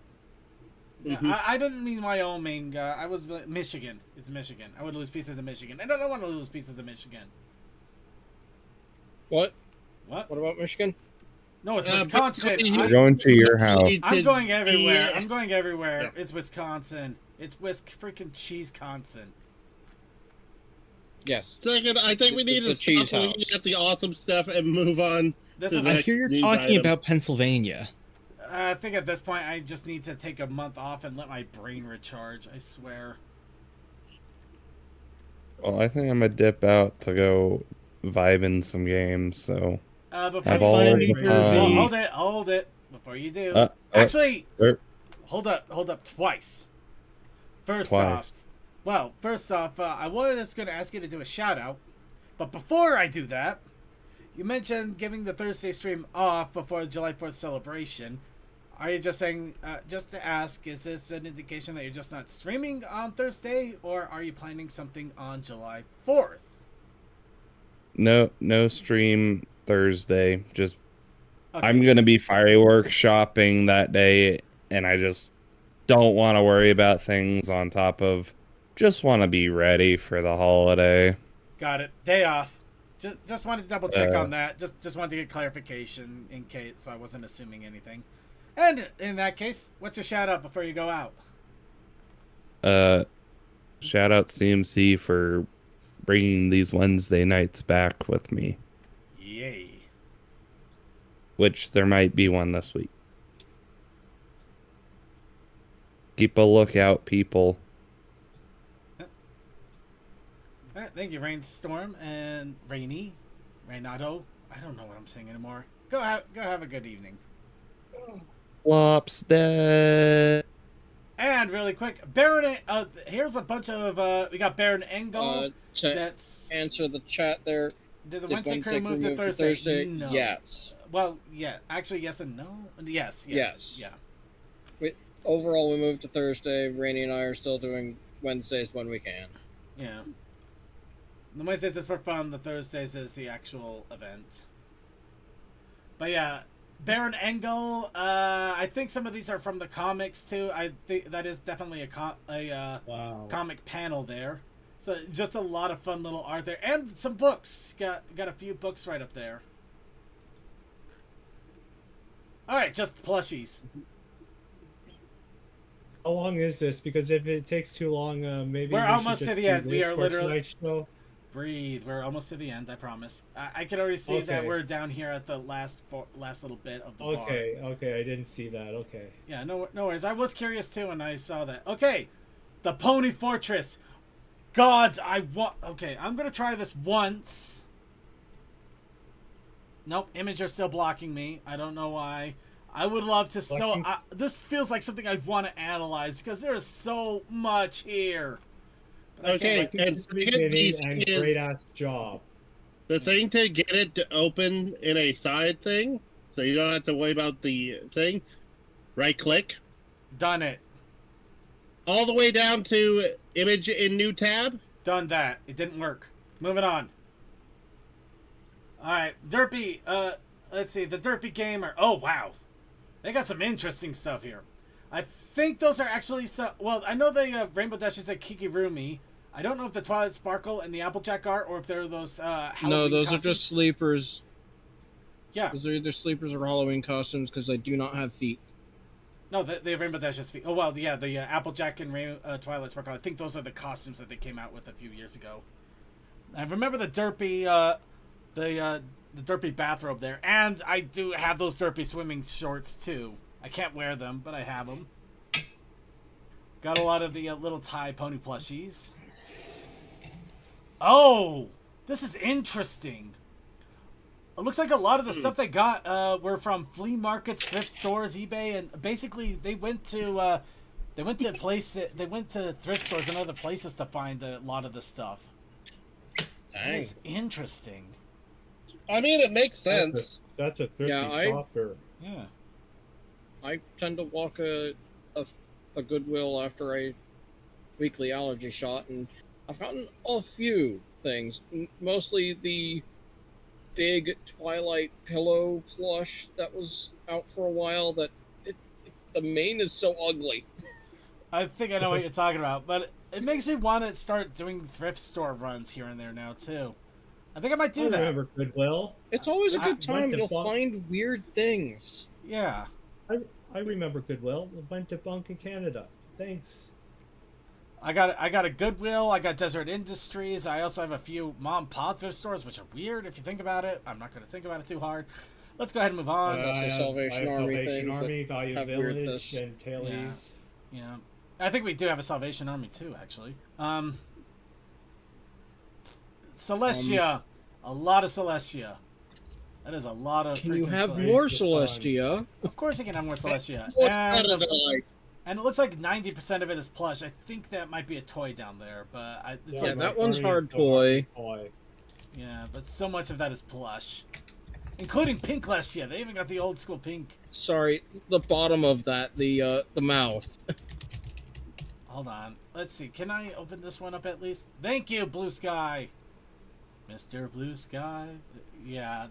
Speaker 1: Yeah,
Speaker 3: Mhm.
Speaker 1: I didn't mean Wyoming. I was Michigan. It's Michigan. I would lose pieces of Michigan. I don't want to lose pieces of Michigan.
Speaker 6: What?
Speaker 1: What?
Speaker 6: What about Michigan?
Speaker 1: No, it's
Speaker 3: Basically,
Speaker 1: Wisconsin.
Speaker 3: he-
Speaker 7: We're going to your house.
Speaker 1: I'm going everywhere.
Speaker 3: Yeah.
Speaker 1: I'm going everywhere.
Speaker 3: Yeah.
Speaker 1: It's Wisconsin. It's freaking Cheeseconsin.
Speaker 6: Yes.
Speaker 3: Second, I think we need
Speaker 6: The
Speaker 3: to
Speaker 6: cheese
Speaker 3: stop looking
Speaker 6: house.
Speaker 3: at the awesome stuff and move on.
Speaker 1: This
Speaker 3: to
Speaker 1: is
Speaker 3: the
Speaker 5: I
Speaker 3: next
Speaker 5: hear you're
Speaker 3: news
Speaker 5: talking
Speaker 3: item.
Speaker 5: about Pennsylvania.
Speaker 1: I think at this point I just need to take a month off and let my brain recharge. I swear.
Speaker 7: Well, I think I'm gonna dip out to go vibe in some games. So
Speaker 1: Before
Speaker 7: have
Speaker 1: you
Speaker 7: all
Speaker 1: do,
Speaker 7: of the
Speaker 1: well,
Speaker 7: fun.
Speaker 1: hold it. Before you do,
Speaker 7: Uh,
Speaker 1: actually,
Speaker 7: er.
Speaker 1: hold up twice. First
Speaker 7: Twice.
Speaker 1: off, I was just going to ask you to do a shout out, but before I do that, you mentioned giving the Thursday stream off before the July 4th celebration. Are you just saying, just to ask, is this an indication that you're just not streaming on Thursday, or are you planning something on July 4th?
Speaker 7: No stream Thursday. Just
Speaker 1: Okay.
Speaker 7: I'm gonna be fireworks shopping that day, and I just don't want to worry about things on top of. Just want to be ready for the holiday.
Speaker 1: Got it. Day off. Just wanted to double check
Speaker 7: Uh,
Speaker 1: on that. Just wanted to get clarification in case so I wasn't assuming anything. And in that case, what's your shout out before you go out?
Speaker 7: Shout out CMC for bringing these Wednesday nights back with me,
Speaker 1: Yay.
Speaker 7: which there might be one this week. Keep a lookout, people.
Speaker 1: All right, thank you, Rainstorm and Reynado. I don't know what I'm saying anymore. Go have a good evening.
Speaker 7: Flops dead.
Speaker 1: And really quick, Baron. Here's a bunch of we got Baron Engel.
Speaker 6: To
Speaker 1: That's
Speaker 6: answer the chat there,
Speaker 1: did the
Speaker 6: did
Speaker 1: Wednesday crew move
Speaker 6: crew
Speaker 1: to Thursday?
Speaker 6: to
Speaker 1: No.
Speaker 6: Yes.
Speaker 1: Well, yeah. Actually, yes and no. Yes.
Speaker 6: Yes.
Speaker 1: Yeah.
Speaker 6: Overall, we moved to Thursday. Rainey and I are still doing Wednesdays when we can.
Speaker 1: Yeah. The Wednesdays is for fun. The Thursdays is the actual event. But yeah, Baron Engel. I think some of these are from the comics too. I think that is definitely a
Speaker 2: Wow.
Speaker 1: comic panel there. So just a lot of fun little art there, and some books. Got a few books right up there. All right, just plushies.
Speaker 2: How long is this? Because if it takes too long, maybe
Speaker 1: We're
Speaker 2: we should
Speaker 1: almost
Speaker 2: just
Speaker 1: to the
Speaker 2: do
Speaker 1: end. We
Speaker 2: this
Speaker 1: are
Speaker 2: for
Speaker 1: literally-
Speaker 2: tonight's show.
Speaker 1: Breathe. We're almost to the end. I promise. I can already see that
Speaker 2: Okay.
Speaker 1: we're down here at the last little bit of the bar.
Speaker 2: Okay, I didn't see that. Okay.
Speaker 1: Yeah, no worries. I was curious too when I saw that. Okay, the Pony Fortress. Gods, Okay, I'm gonna try this once. Nope, image are still blocking me. I don't know why. I would love to. This feels like something I'd want to analyze because there is so much here. But I can't-
Speaker 3: Okay, and
Speaker 2: And great ass job.
Speaker 3: the thing to get it to open in a side thing, so you don't have to worry about the thing. Right click
Speaker 1: Done it.
Speaker 3: all the way down to image in new tab.
Speaker 1: Done that. It didn't work. Moving on. Alright, Derpy, let's see, the Derpy Gamer. Oh, wow. They got some interesting stuff here. I think those are actually some... Well, I know the Rainbow Dash is a Kikirumi. I don't know if the Twilight Sparkle and the Applejack are, or if they're those Halloween
Speaker 6: No, those
Speaker 1: costumes.
Speaker 6: are just sleepers.
Speaker 1: Yeah.
Speaker 6: Those are either sleepers or Halloween costumes because they do not have feet.
Speaker 1: No, they have Rainbow Dash's feet. Oh, well, yeah, the Applejack and Twilight Sparkle. I think those are the costumes that they came out with a few years ago. I remember the Derpy, the Derpy bathrobe there. And I do have those Derpy swimming shorts, too. I can't wear them, but I have them. Got a lot of the little Thai pony plushies. Oh! This is interesting. It looks like a lot of the stuff they got were from flea markets, thrift stores, eBay, and basically they went to thrift stores and other places to find a lot of the stuff. That is interesting.
Speaker 3: I mean, it makes sense.
Speaker 2: That's a thrifty shopper.
Speaker 1: Yeah.
Speaker 6: I tend to walk a Goodwill after a weekly allergy shot, and I've gotten a few things. Mostly the big Twilight pillow plush that was out for a while. The mane is so ugly.
Speaker 1: I think I know what you're talking about, but it makes me want to start doing thrift store runs here and there now too. I think I might do
Speaker 2: I
Speaker 1: that.
Speaker 2: remember Goodwill.
Speaker 6: It's always a
Speaker 2: I
Speaker 6: good time.
Speaker 2: went to
Speaker 6: You'll
Speaker 2: Bunk-
Speaker 6: find weird things.
Speaker 1: Yeah.
Speaker 2: I remember Goodwill. Went to Bunk in Canada. Thanks.
Speaker 1: I got a Goodwill. I got Desert Industries. I also have a few mom and pop thrift stores, which are weird if you think about it. I'm not going to think about it too hard. Let's go ahead and move on.
Speaker 6: Also
Speaker 2: I have
Speaker 6: Salvation Army
Speaker 2: Salvation
Speaker 6: things that
Speaker 2: Army, Value
Speaker 6: have weird
Speaker 2: Village,
Speaker 6: this.
Speaker 2: and Tailies.
Speaker 1: Yeah. I think we do have a Salvation Army too, actually. Celestia. A lot of Celestia. That is a lot of
Speaker 6: Can you
Speaker 1: freaking
Speaker 6: have
Speaker 1: Celestia.
Speaker 6: more
Speaker 2: the sun.
Speaker 6: Celestia?
Speaker 1: Of course you can have more Celestia.
Speaker 3: What's out of the light?
Speaker 1: And it looks like 90% of it is plush. I think that might be a toy down there, but it's
Speaker 6: Yeah,
Speaker 1: like,
Speaker 6: that one's
Speaker 2: Army-
Speaker 6: hard toy.
Speaker 1: yeah, but so much of that is plush. Including pink Celestia. They even got the old school pink.
Speaker 6: Sorry, the bottom of that, the mouth.
Speaker 1: Hold on. Let's see. Can I open this one up at least? Thank you, Blue Sky. Mr. Blue Sky. Yeah.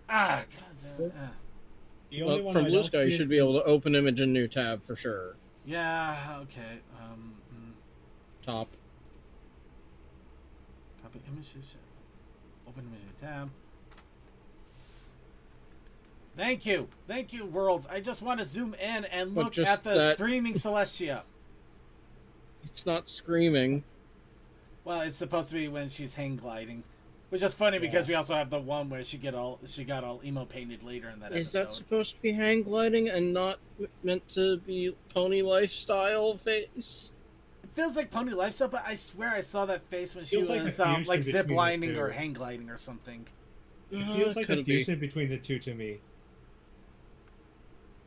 Speaker 1: God damn.
Speaker 2: The only
Speaker 6: Well,
Speaker 2: one
Speaker 6: from
Speaker 2: I
Speaker 6: Blue
Speaker 2: don't
Speaker 6: Sky, you
Speaker 2: see
Speaker 6: should
Speaker 2: is
Speaker 6: be able to open image in new tab for sure.
Speaker 1: Yeah, okay.
Speaker 6: Top.
Speaker 1: Copy images. Open image tab. Thank you. Thank you, worlds. I just want to zoom in and
Speaker 6: But
Speaker 1: look
Speaker 6: just
Speaker 1: at the
Speaker 6: that-
Speaker 1: screaming Celestia.
Speaker 6: It's not screaming.
Speaker 1: Well, it's supposed to be when she's hang gliding. Which is funny because we also have the one where she got all emo painted later in that
Speaker 6: Is
Speaker 1: episode.
Speaker 6: that supposed to be hang gliding and not meant to be pony lifestyle face?
Speaker 1: It feels like Pony Lifestyle, but I swear I saw that face when she
Speaker 2: Feels like a
Speaker 1: was
Speaker 2: fusion
Speaker 1: like zip
Speaker 2: between the
Speaker 1: lining
Speaker 2: two.
Speaker 1: or hang gliding or something.
Speaker 2: It feels like a
Speaker 6: could be.
Speaker 2: fusion between the two to me.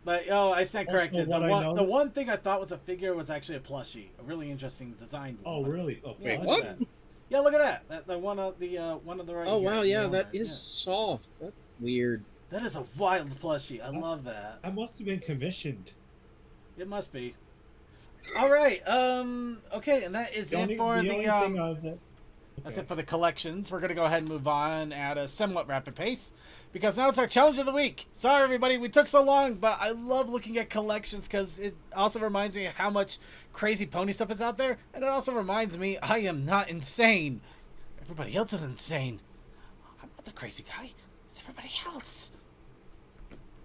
Speaker 1: But I stand
Speaker 2: Also,
Speaker 1: corrected.
Speaker 2: what I
Speaker 1: The
Speaker 2: noticed-
Speaker 1: one thing I thought was a figure was actually a plushie, a really interesting design.
Speaker 2: Oh,
Speaker 1: but-
Speaker 2: really? Oh,
Speaker 1: Yeah,
Speaker 6: Wait,
Speaker 1: look
Speaker 6: what?
Speaker 1: at that. Yeah, look at that. The one of the one of the right.
Speaker 6: Oh
Speaker 1: here,
Speaker 6: wow,
Speaker 1: the
Speaker 6: yeah,
Speaker 1: owner,
Speaker 6: that is
Speaker 1: yeah.
Speaker 6: soft. That's weird.
Speaker 1: That is a wild plushie. I love that.
Speaker 2: I must have been commissioned.
Speaker 1: It must be. All right. Okay, and that is it for
Speaker 2: the only thing
Speaker 1: That's it for the collections. We're going to go ahead and move on at a somewhat rapid pace because now it's our challenge of the week. Sorry, everybody, we took so long, but I love looking at collections because it also reminds me of how much crazy pony stuff is out there. And it also reminds me I am not insane. Everybody else is insane. I'm not the crazy guy. It's everybody else.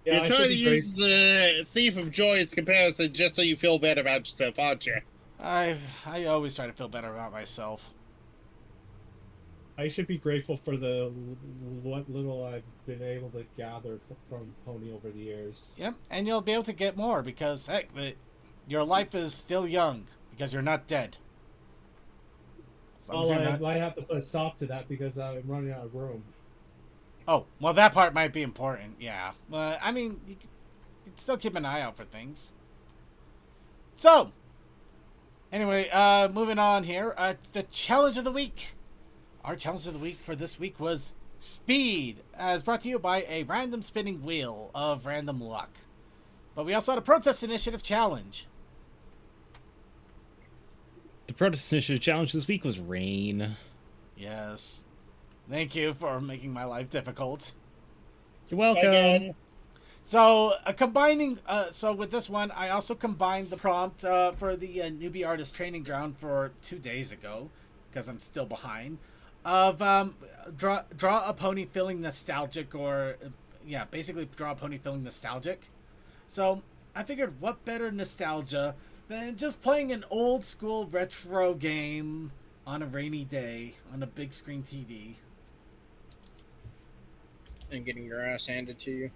Speaker 2: Yeah,
Speaker 3: You're
Speaker 2: I
Speaker 3: trying
Speaker 2: should
Speaker 3: to
Speaker 2: be
Speaker 3: use the Thief of Joy as comparison just so you feel better about yourself, aren't you?
Speaker 1: I always try to feel better about myself.
Speaker 2: I should be grateful for the what little I've been able to gather from Pony over the years.
Speaker 1: Yep, and you'll be able to get more because, heck, your life is still young because you're not dead. As long as
Speaker 2: Oh,
Speaker 1: you're
Speaker 2: I
Speaker 1: not-
Speaker 2: might have to put a stop to that because I'm running out of room.
Speaker 1: Oh, well, that part might be important, yeah. But, I mean, you can still keep an eye out for things. So, anyway, moving on here. The challenge of the week. Our challenge of the week for this week was Speed, as brought to you by a random spinning wheel of random luck. But we also had a protest initiative challenge.
Speaker 5: The protest initiative challenge this week was rain.
Speaker 1: Yes. Thank you for making my life difficult.
Speaker 5: You're welcome.
Speaker 3: Again,
Speaker 1: So, so with this one, I also combined the prompt for the newbie artist training ground for 2 days ago, because I'm still behind, of draw a pony feeling nostalgic, or, basically draw a pony feeling nostalgic. So, I figured what better nostalgia than just playing an old school retro game on a rainy day on a big screen TV.
Speaker 6: And getting your ass handed to you.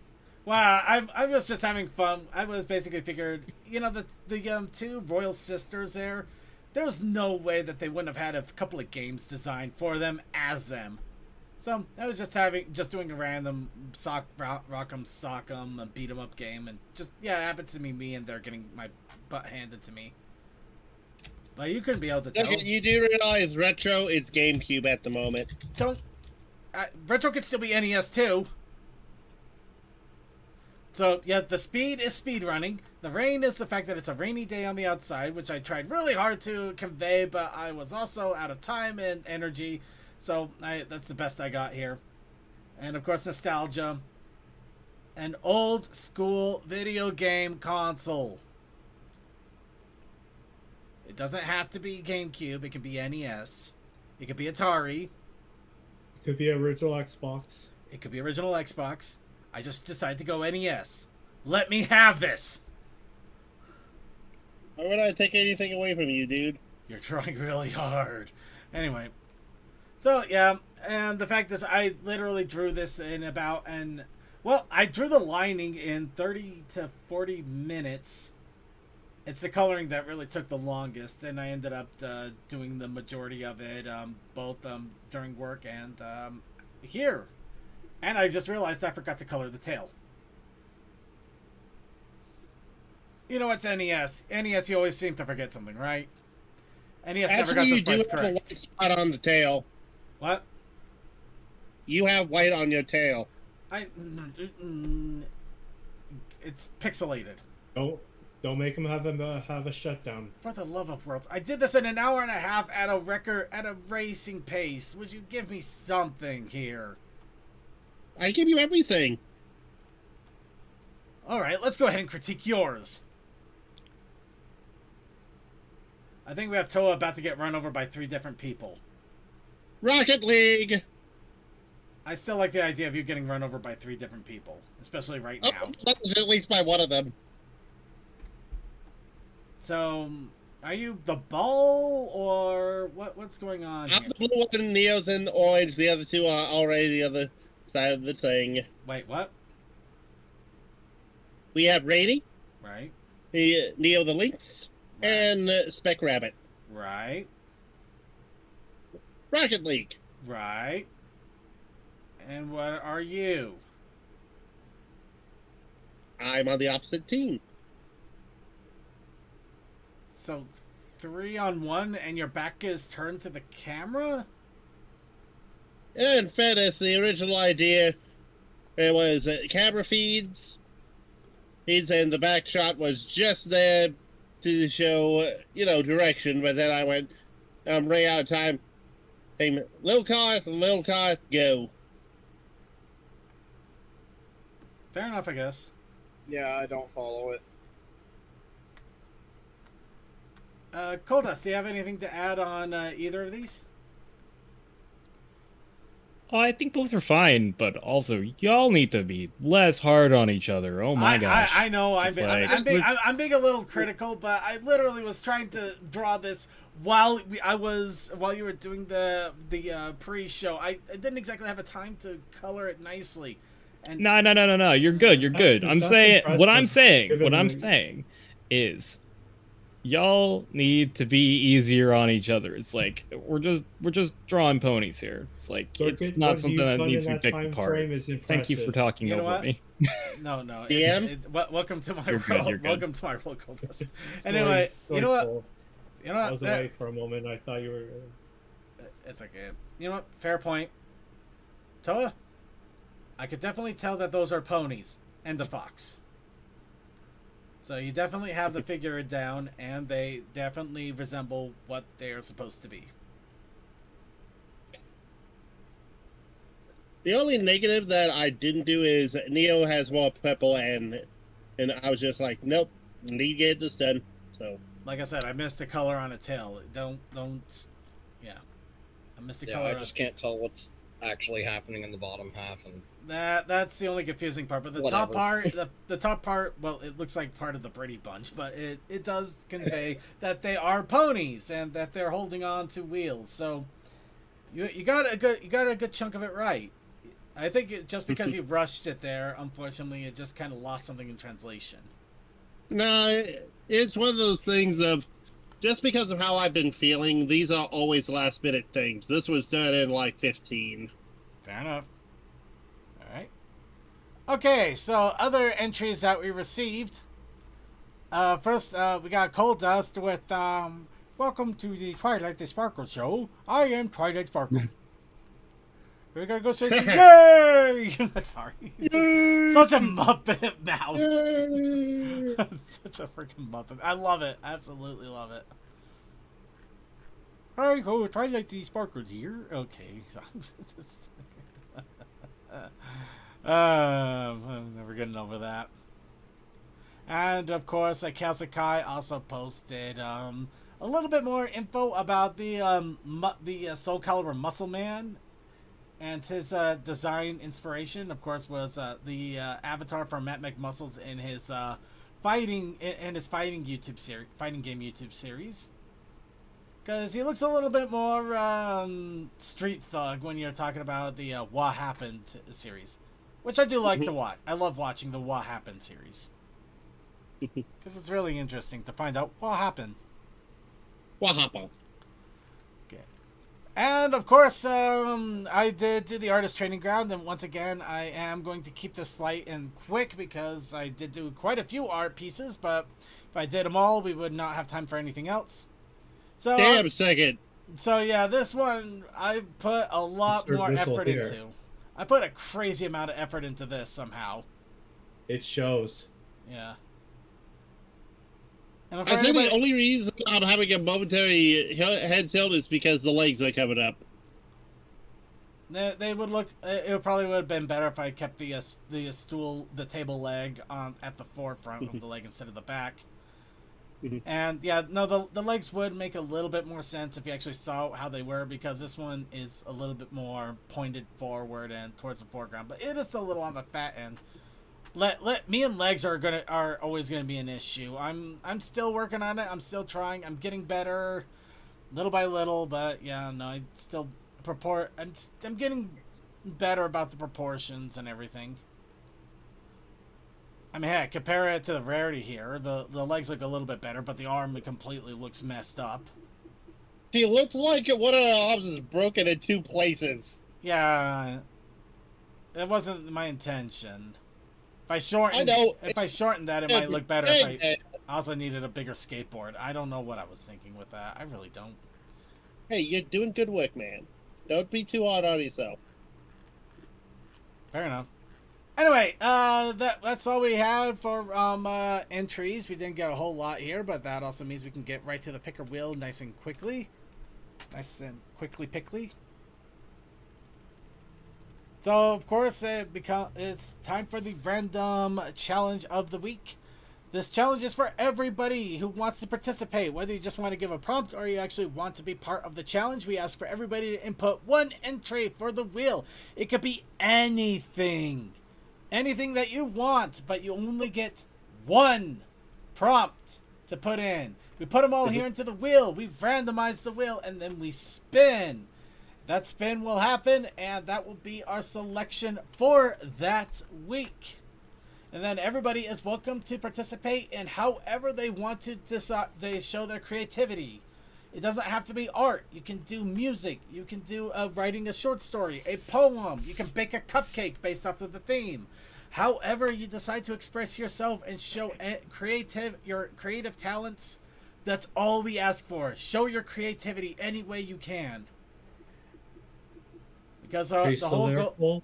Speaker 1: Wow, I was just having fun. I was basically figured, the two royal sisters there, there's no way that they wouldn't have had a couple of games designed for them as them. So I was just doing a random rock'em sock'em and beat 'em up game, and it happens to be me and they're getting my butt handed to me. But you couldn't be able to tell.
Speaker 3: okay, you do realize Retro is GameCube at the moment.
Speaker 1: Retro could still be NES too. So, yeah, the speed is speed running. The rain is the fact that it's a rainy day on the outside, which I tried really hard to convey, but I was also out of time and energy. So, that's the best I got here. And, of course, nostalgia. An old school video game console. doesn't have to be GameCube. It can be NES. It could be Atari.
Speaker 2: It could be original Xbox.
Speaker 1: It could be original Xbox. I just decided to go NES. Let me have this.
Speaker 3: Why would I take anything away from you, dude?
Speaker 1: You're trying really hard. Anyway. So, yeah. And the fact is, I literally drew this in about I drew the lining in 30 to 40 minutes. It's the coloring that really took the longest, and I ended up doing the majority of it, both during work and here. And I just realized I forgot to color the tail. You know, it's NES. NES, you always seem to forget something, right? NES never got
Speaker 3: Actually,
Speaker 1: the
Speaker 3: you do
Speaker 1: sprites
Speaker 3: have a
Speaker 1: correct.
Speaker 3: white spot on the tail.
Speaker 1: What?
Speaker 3: You have white on your tail.
Speaker 1: It's pixelated.
Speaker 2: Don't make him have a shutdown.
Speaker 1: For the love of worlds. I did this in an hour and a half at a racing pace. Would you give me something here?
Speaker 3: I give you everything.
Speaker 1: Alright, let's go ahead and critique yours. I think we have Toa about to get run over by 3 different people.
Speaker 3: Rocket League.
Speaker 1: I still like the idea of you getting run over by 3 different people. Especially right now.
Speaker 3: At least by one of them.
Speaker 1: So, are you the ball, or what's going on
Speaker 3: I'm
Speaker 1: here?
Speaker 3: the blue one, Neo's in the orange. The other two are already the other side of the thing.
Speaker 1: Wait, what?
Speaker 3: We have Rainy,
Speaker 1: Right,
Speaker 3: Neo the Lynx,
Speaker 1: right,
Speaker 3: and Spec Rabbit.
Speaker 1: right,
Speaker 3: Rocket League.
Speaker 1: right. And what are you?
Speaker 3: I'm on the opposite team.
Speaker 1: So, 3 on 1, and your back is turned to the camera?
Speaker 3: In fairness, the original idea, it was camera feeds, and the back shot was just there to show, direction. But then I went, I'm running out of time. Hey, little car, go.
Speaker 1: Fair enough, I guess.
Speaker 6: Yeah, I don't follow it.
Speaker 1: Coldust, do you have anything to add on either of these?
Speaker 5: Oh, I think both are fine, but also y'all need to be less hard on each other. Oh my gosh!
Speaker 1: I know I'm
Speaker 5: It's
Speaker 1: being a little critical, but I literally was trying to draw this while you were doing the pre-show. I didn't exactly have a time to color it nicely. And
Speaker 5: No. You're good. You're good. I'm
Speaker 2: That's
Speaker 5: saying what I'm
Speaker 2: impressive,
Speaker 5: saying.
Speaker 2: given
Speaker 5: What I'm
Speaker 2: the-
Speaker 5: saying is, y'all need to be easier on each other. It's like we're just drawing ponies here. It's like it's not something that needs to be picked apart. Thank you for talking
Speaker 1: You know
Speaker 5: over
Speaker 1: what?
Speaker 5: me.
Speaker 1: No.
Speaker 3: DM?
Speaker 1: Welcome to my
Speaker 5: You're good,
Speaker 1: role.
Speaker 5: you're good.
Speaker 1: Welcome to my role, Coldust. Anyway, you know what? You know
Speaker 2: I
Speaker 1: what?
Speaker 2: was away for a moment. I thought you were.
Speaker 1: It's okay. You know what? Fair point. Toa, I could definitely tell that those are ponies and the fox. So you definitely have the figure down, and they definitely resemble what they are supposed to be.
Speaker 3: The only negative that I didn't do is Neo has more purple, and I was just like, nope, need to get this done. So,
Speaker 1: Like I said, I missed the color on a tail. Don't. Yeah, I missed the
Speaker 6: Yeah,
Speaker 1: color.
Speaker 6: I just can't tell what's actually happening in the bottom half, and
Speaker 1: That's the only confusing part. But the top part, the top part, well, it looks like part of the Brady Bunch, but it does convey that they are ponies and that they're holding on to wheels. So you got a good chunk of it right. I think just because you rushed it there, unfortunately, it just kind of lost something in translation.
Speaker 3: no, it's one of those things of, just because of how I've been feeling, these are always last minute things. This was done in like 15.
Speaker 1: Fair enough. All right. Okay, so other entries that we received. First, we got Coldust with welcome to the Twilight the Sparkle show. I am Twilight Sparkle. We're gonna go say yay! Sorry. Such a Muppet mouth. Such a freaking Muppet. I love it. Absolutely love it. Hi, ho, Twilight the Sparkle here. Okay. I'm never getting over that. And of course, Kalsakai also posted a little bit more info about the Soul Calibur Muscle Man, and his design inspiration, of course, was the avatar from Matt McMuscles in his fighting game YouTube series. Because he looks a little bit more street thug when you're talking about the What Happened series, which I do like to watch. I love watching the What Happened series because it's really interesting to find out what happened.
Speaker 3: What happened?
Speaker 1: Okay. And of course, I did do the artist training ground, and once again, I am going to keep this light and quick because I did do quite a few art pieces, but if I did them all, we would not have time for anything else. So,
Speaker 3: Damn second.
Speaker 1: So yeah, this one I put a lot more effort into. I put a crazy amount of effort into this somehow.
Speaker 2: It shows.
Speaker 1: Yeah.
Speaker 3: I think the only reason I'm having a momentary head tilt is because the legs are coming up.
Speaker 1: They would look. It probably would have been better if I kept the table leg at the forefront of the leg instead of the back. And yeah, no, the legs would make a little bit more sense if you actually saw how they were, because this one is a little bit more pointed forward and towards the foreground, but it is a little on the fat end. Me and legs are always gonna be an issue. I'm still working on it. I'm still trying. I'm getting better, little by little. But yeah, no, I still I'm getting better about the proportions and everything. I mean, heck, compare it to the rarity here. The legs look a little bit better, but the arm completely looks messed up.
Speaker 3: She looks like one of her arms is broken in two places.
Speaker 1: Yeah, it wasn't my intention. If I shorten that, it might look better. If I also needed a bigger skateboard. I don't know what I was thinking with that. I really don't.
Speaker 3: Hey, you're doing good work, man. Don't be too hard on yourself.
Speaker 1: Fair enough. Anyway, that's all we had for entries. We didn't get a whole lot here, but that also means we can get right to the picker wheel nice and quickly. Nice and pickly. So, of course, it's time for the random challenge of the week. This challenge is for everybody who wants to participate, whether you just want to give a prompt or you actually want to be part of the challenge. We ask for everybody to input one entry for the wheel. It could be anything. Anything that you want, but you only get one prompt to put in. We put them all here into the wheel. We randomize the wheel, and then we spin. That spin will happen, and that will be our selection for that week. And then everybody is welcome to participate in however they want to show their creativity. It doesn't have to be art. You can do music. You can do writing a short story, a poem. You can bake a cupcake based off of the theme. However you decide to express yourself and show your creative talents, that's all we ask for. Show your creativity any way you can. Because the whole goal.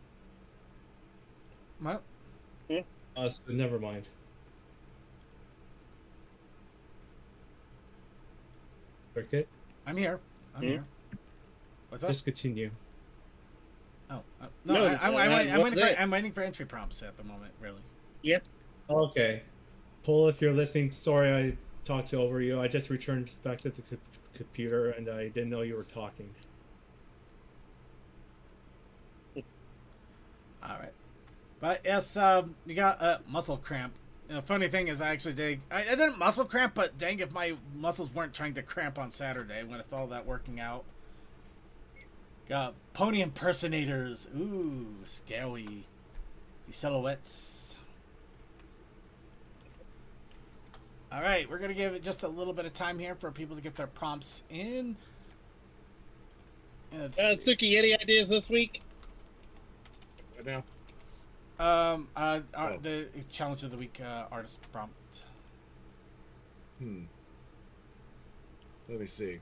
Speaker 1: What?
Speaker 2: So never mind. Circuit?
Speaker 1: I'm here. I'm here. What's up?
Speaker 2: Just continue.
Speaker 1: Oh, no, I'm waiting for entry prompts at the moment, really.
Speaker 3: Yep.
Speaker 2: Okay. Paul, if you're listening, sorry I talked over you. I just returned back to the computer and I didn't know you were talking.
Speaker 1: All right. But yes, you got a muscle cramp. The funny thing is, I didn't muscle cramp, but dang if my muscles weren't trying to cramp on Saturday when I felt that working out. Got pony impersonators. Ooh, scary. The silhouettes. All right, we're gonna give it just a little bit of time here for people to get their prompts in.
Speaker 3: Suki, any ideas this week?
Speaker 4: Right now.
Speaker 1: The challenge of the week artist prompt.
Speaker 4: Let me see.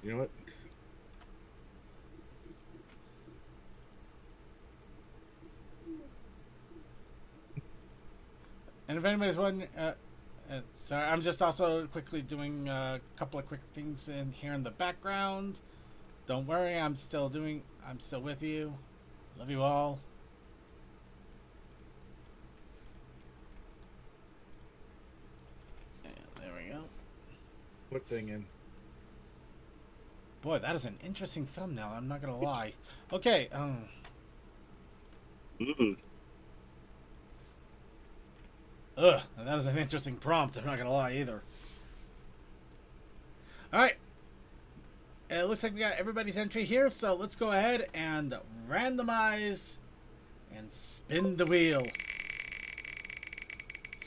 Speaker 4: You know what?
Speaker 1: And if anybody's wondering, sorry, I'm just also quickly doing a couple of quick things in here in the background. Don't worry, I'm still with you. Love you all.
Speaker 4: Put thing in.
Speaker 1: Boy, that is an interesting thumbnail. I'm not gonna lie. Okay. Ugh, that is an interesting prompt. I'm not gonna lie either. All right. It looks like we got everybody's entry here, so let's go ahead and randomize and spin the wheel.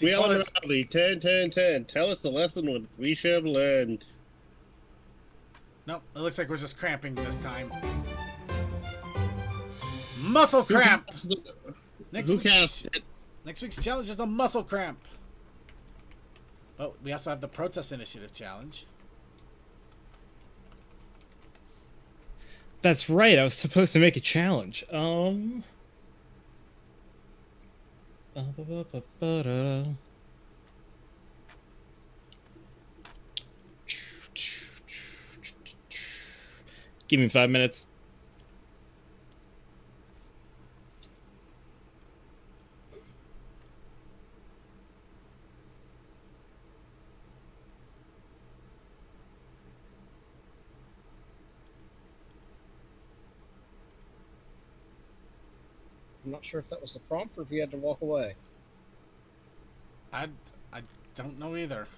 Speaker 3: Wheel of Morality, 10, 10, 10. Tell us the lesson we should have learned.
Speaker 1: Nope, it looks like we're just cramping this time. Muscle cramp! Next week's challenge is a muscle cramp. But we also have the Protest Initiative challenge.
Speaker 5: That's right. I was supposed to make a challenge. Give me 5 minutes.
Speaker 6: I'm not sure if that was the prompt or if you had to walk away.
Speaker 1: I don't know either.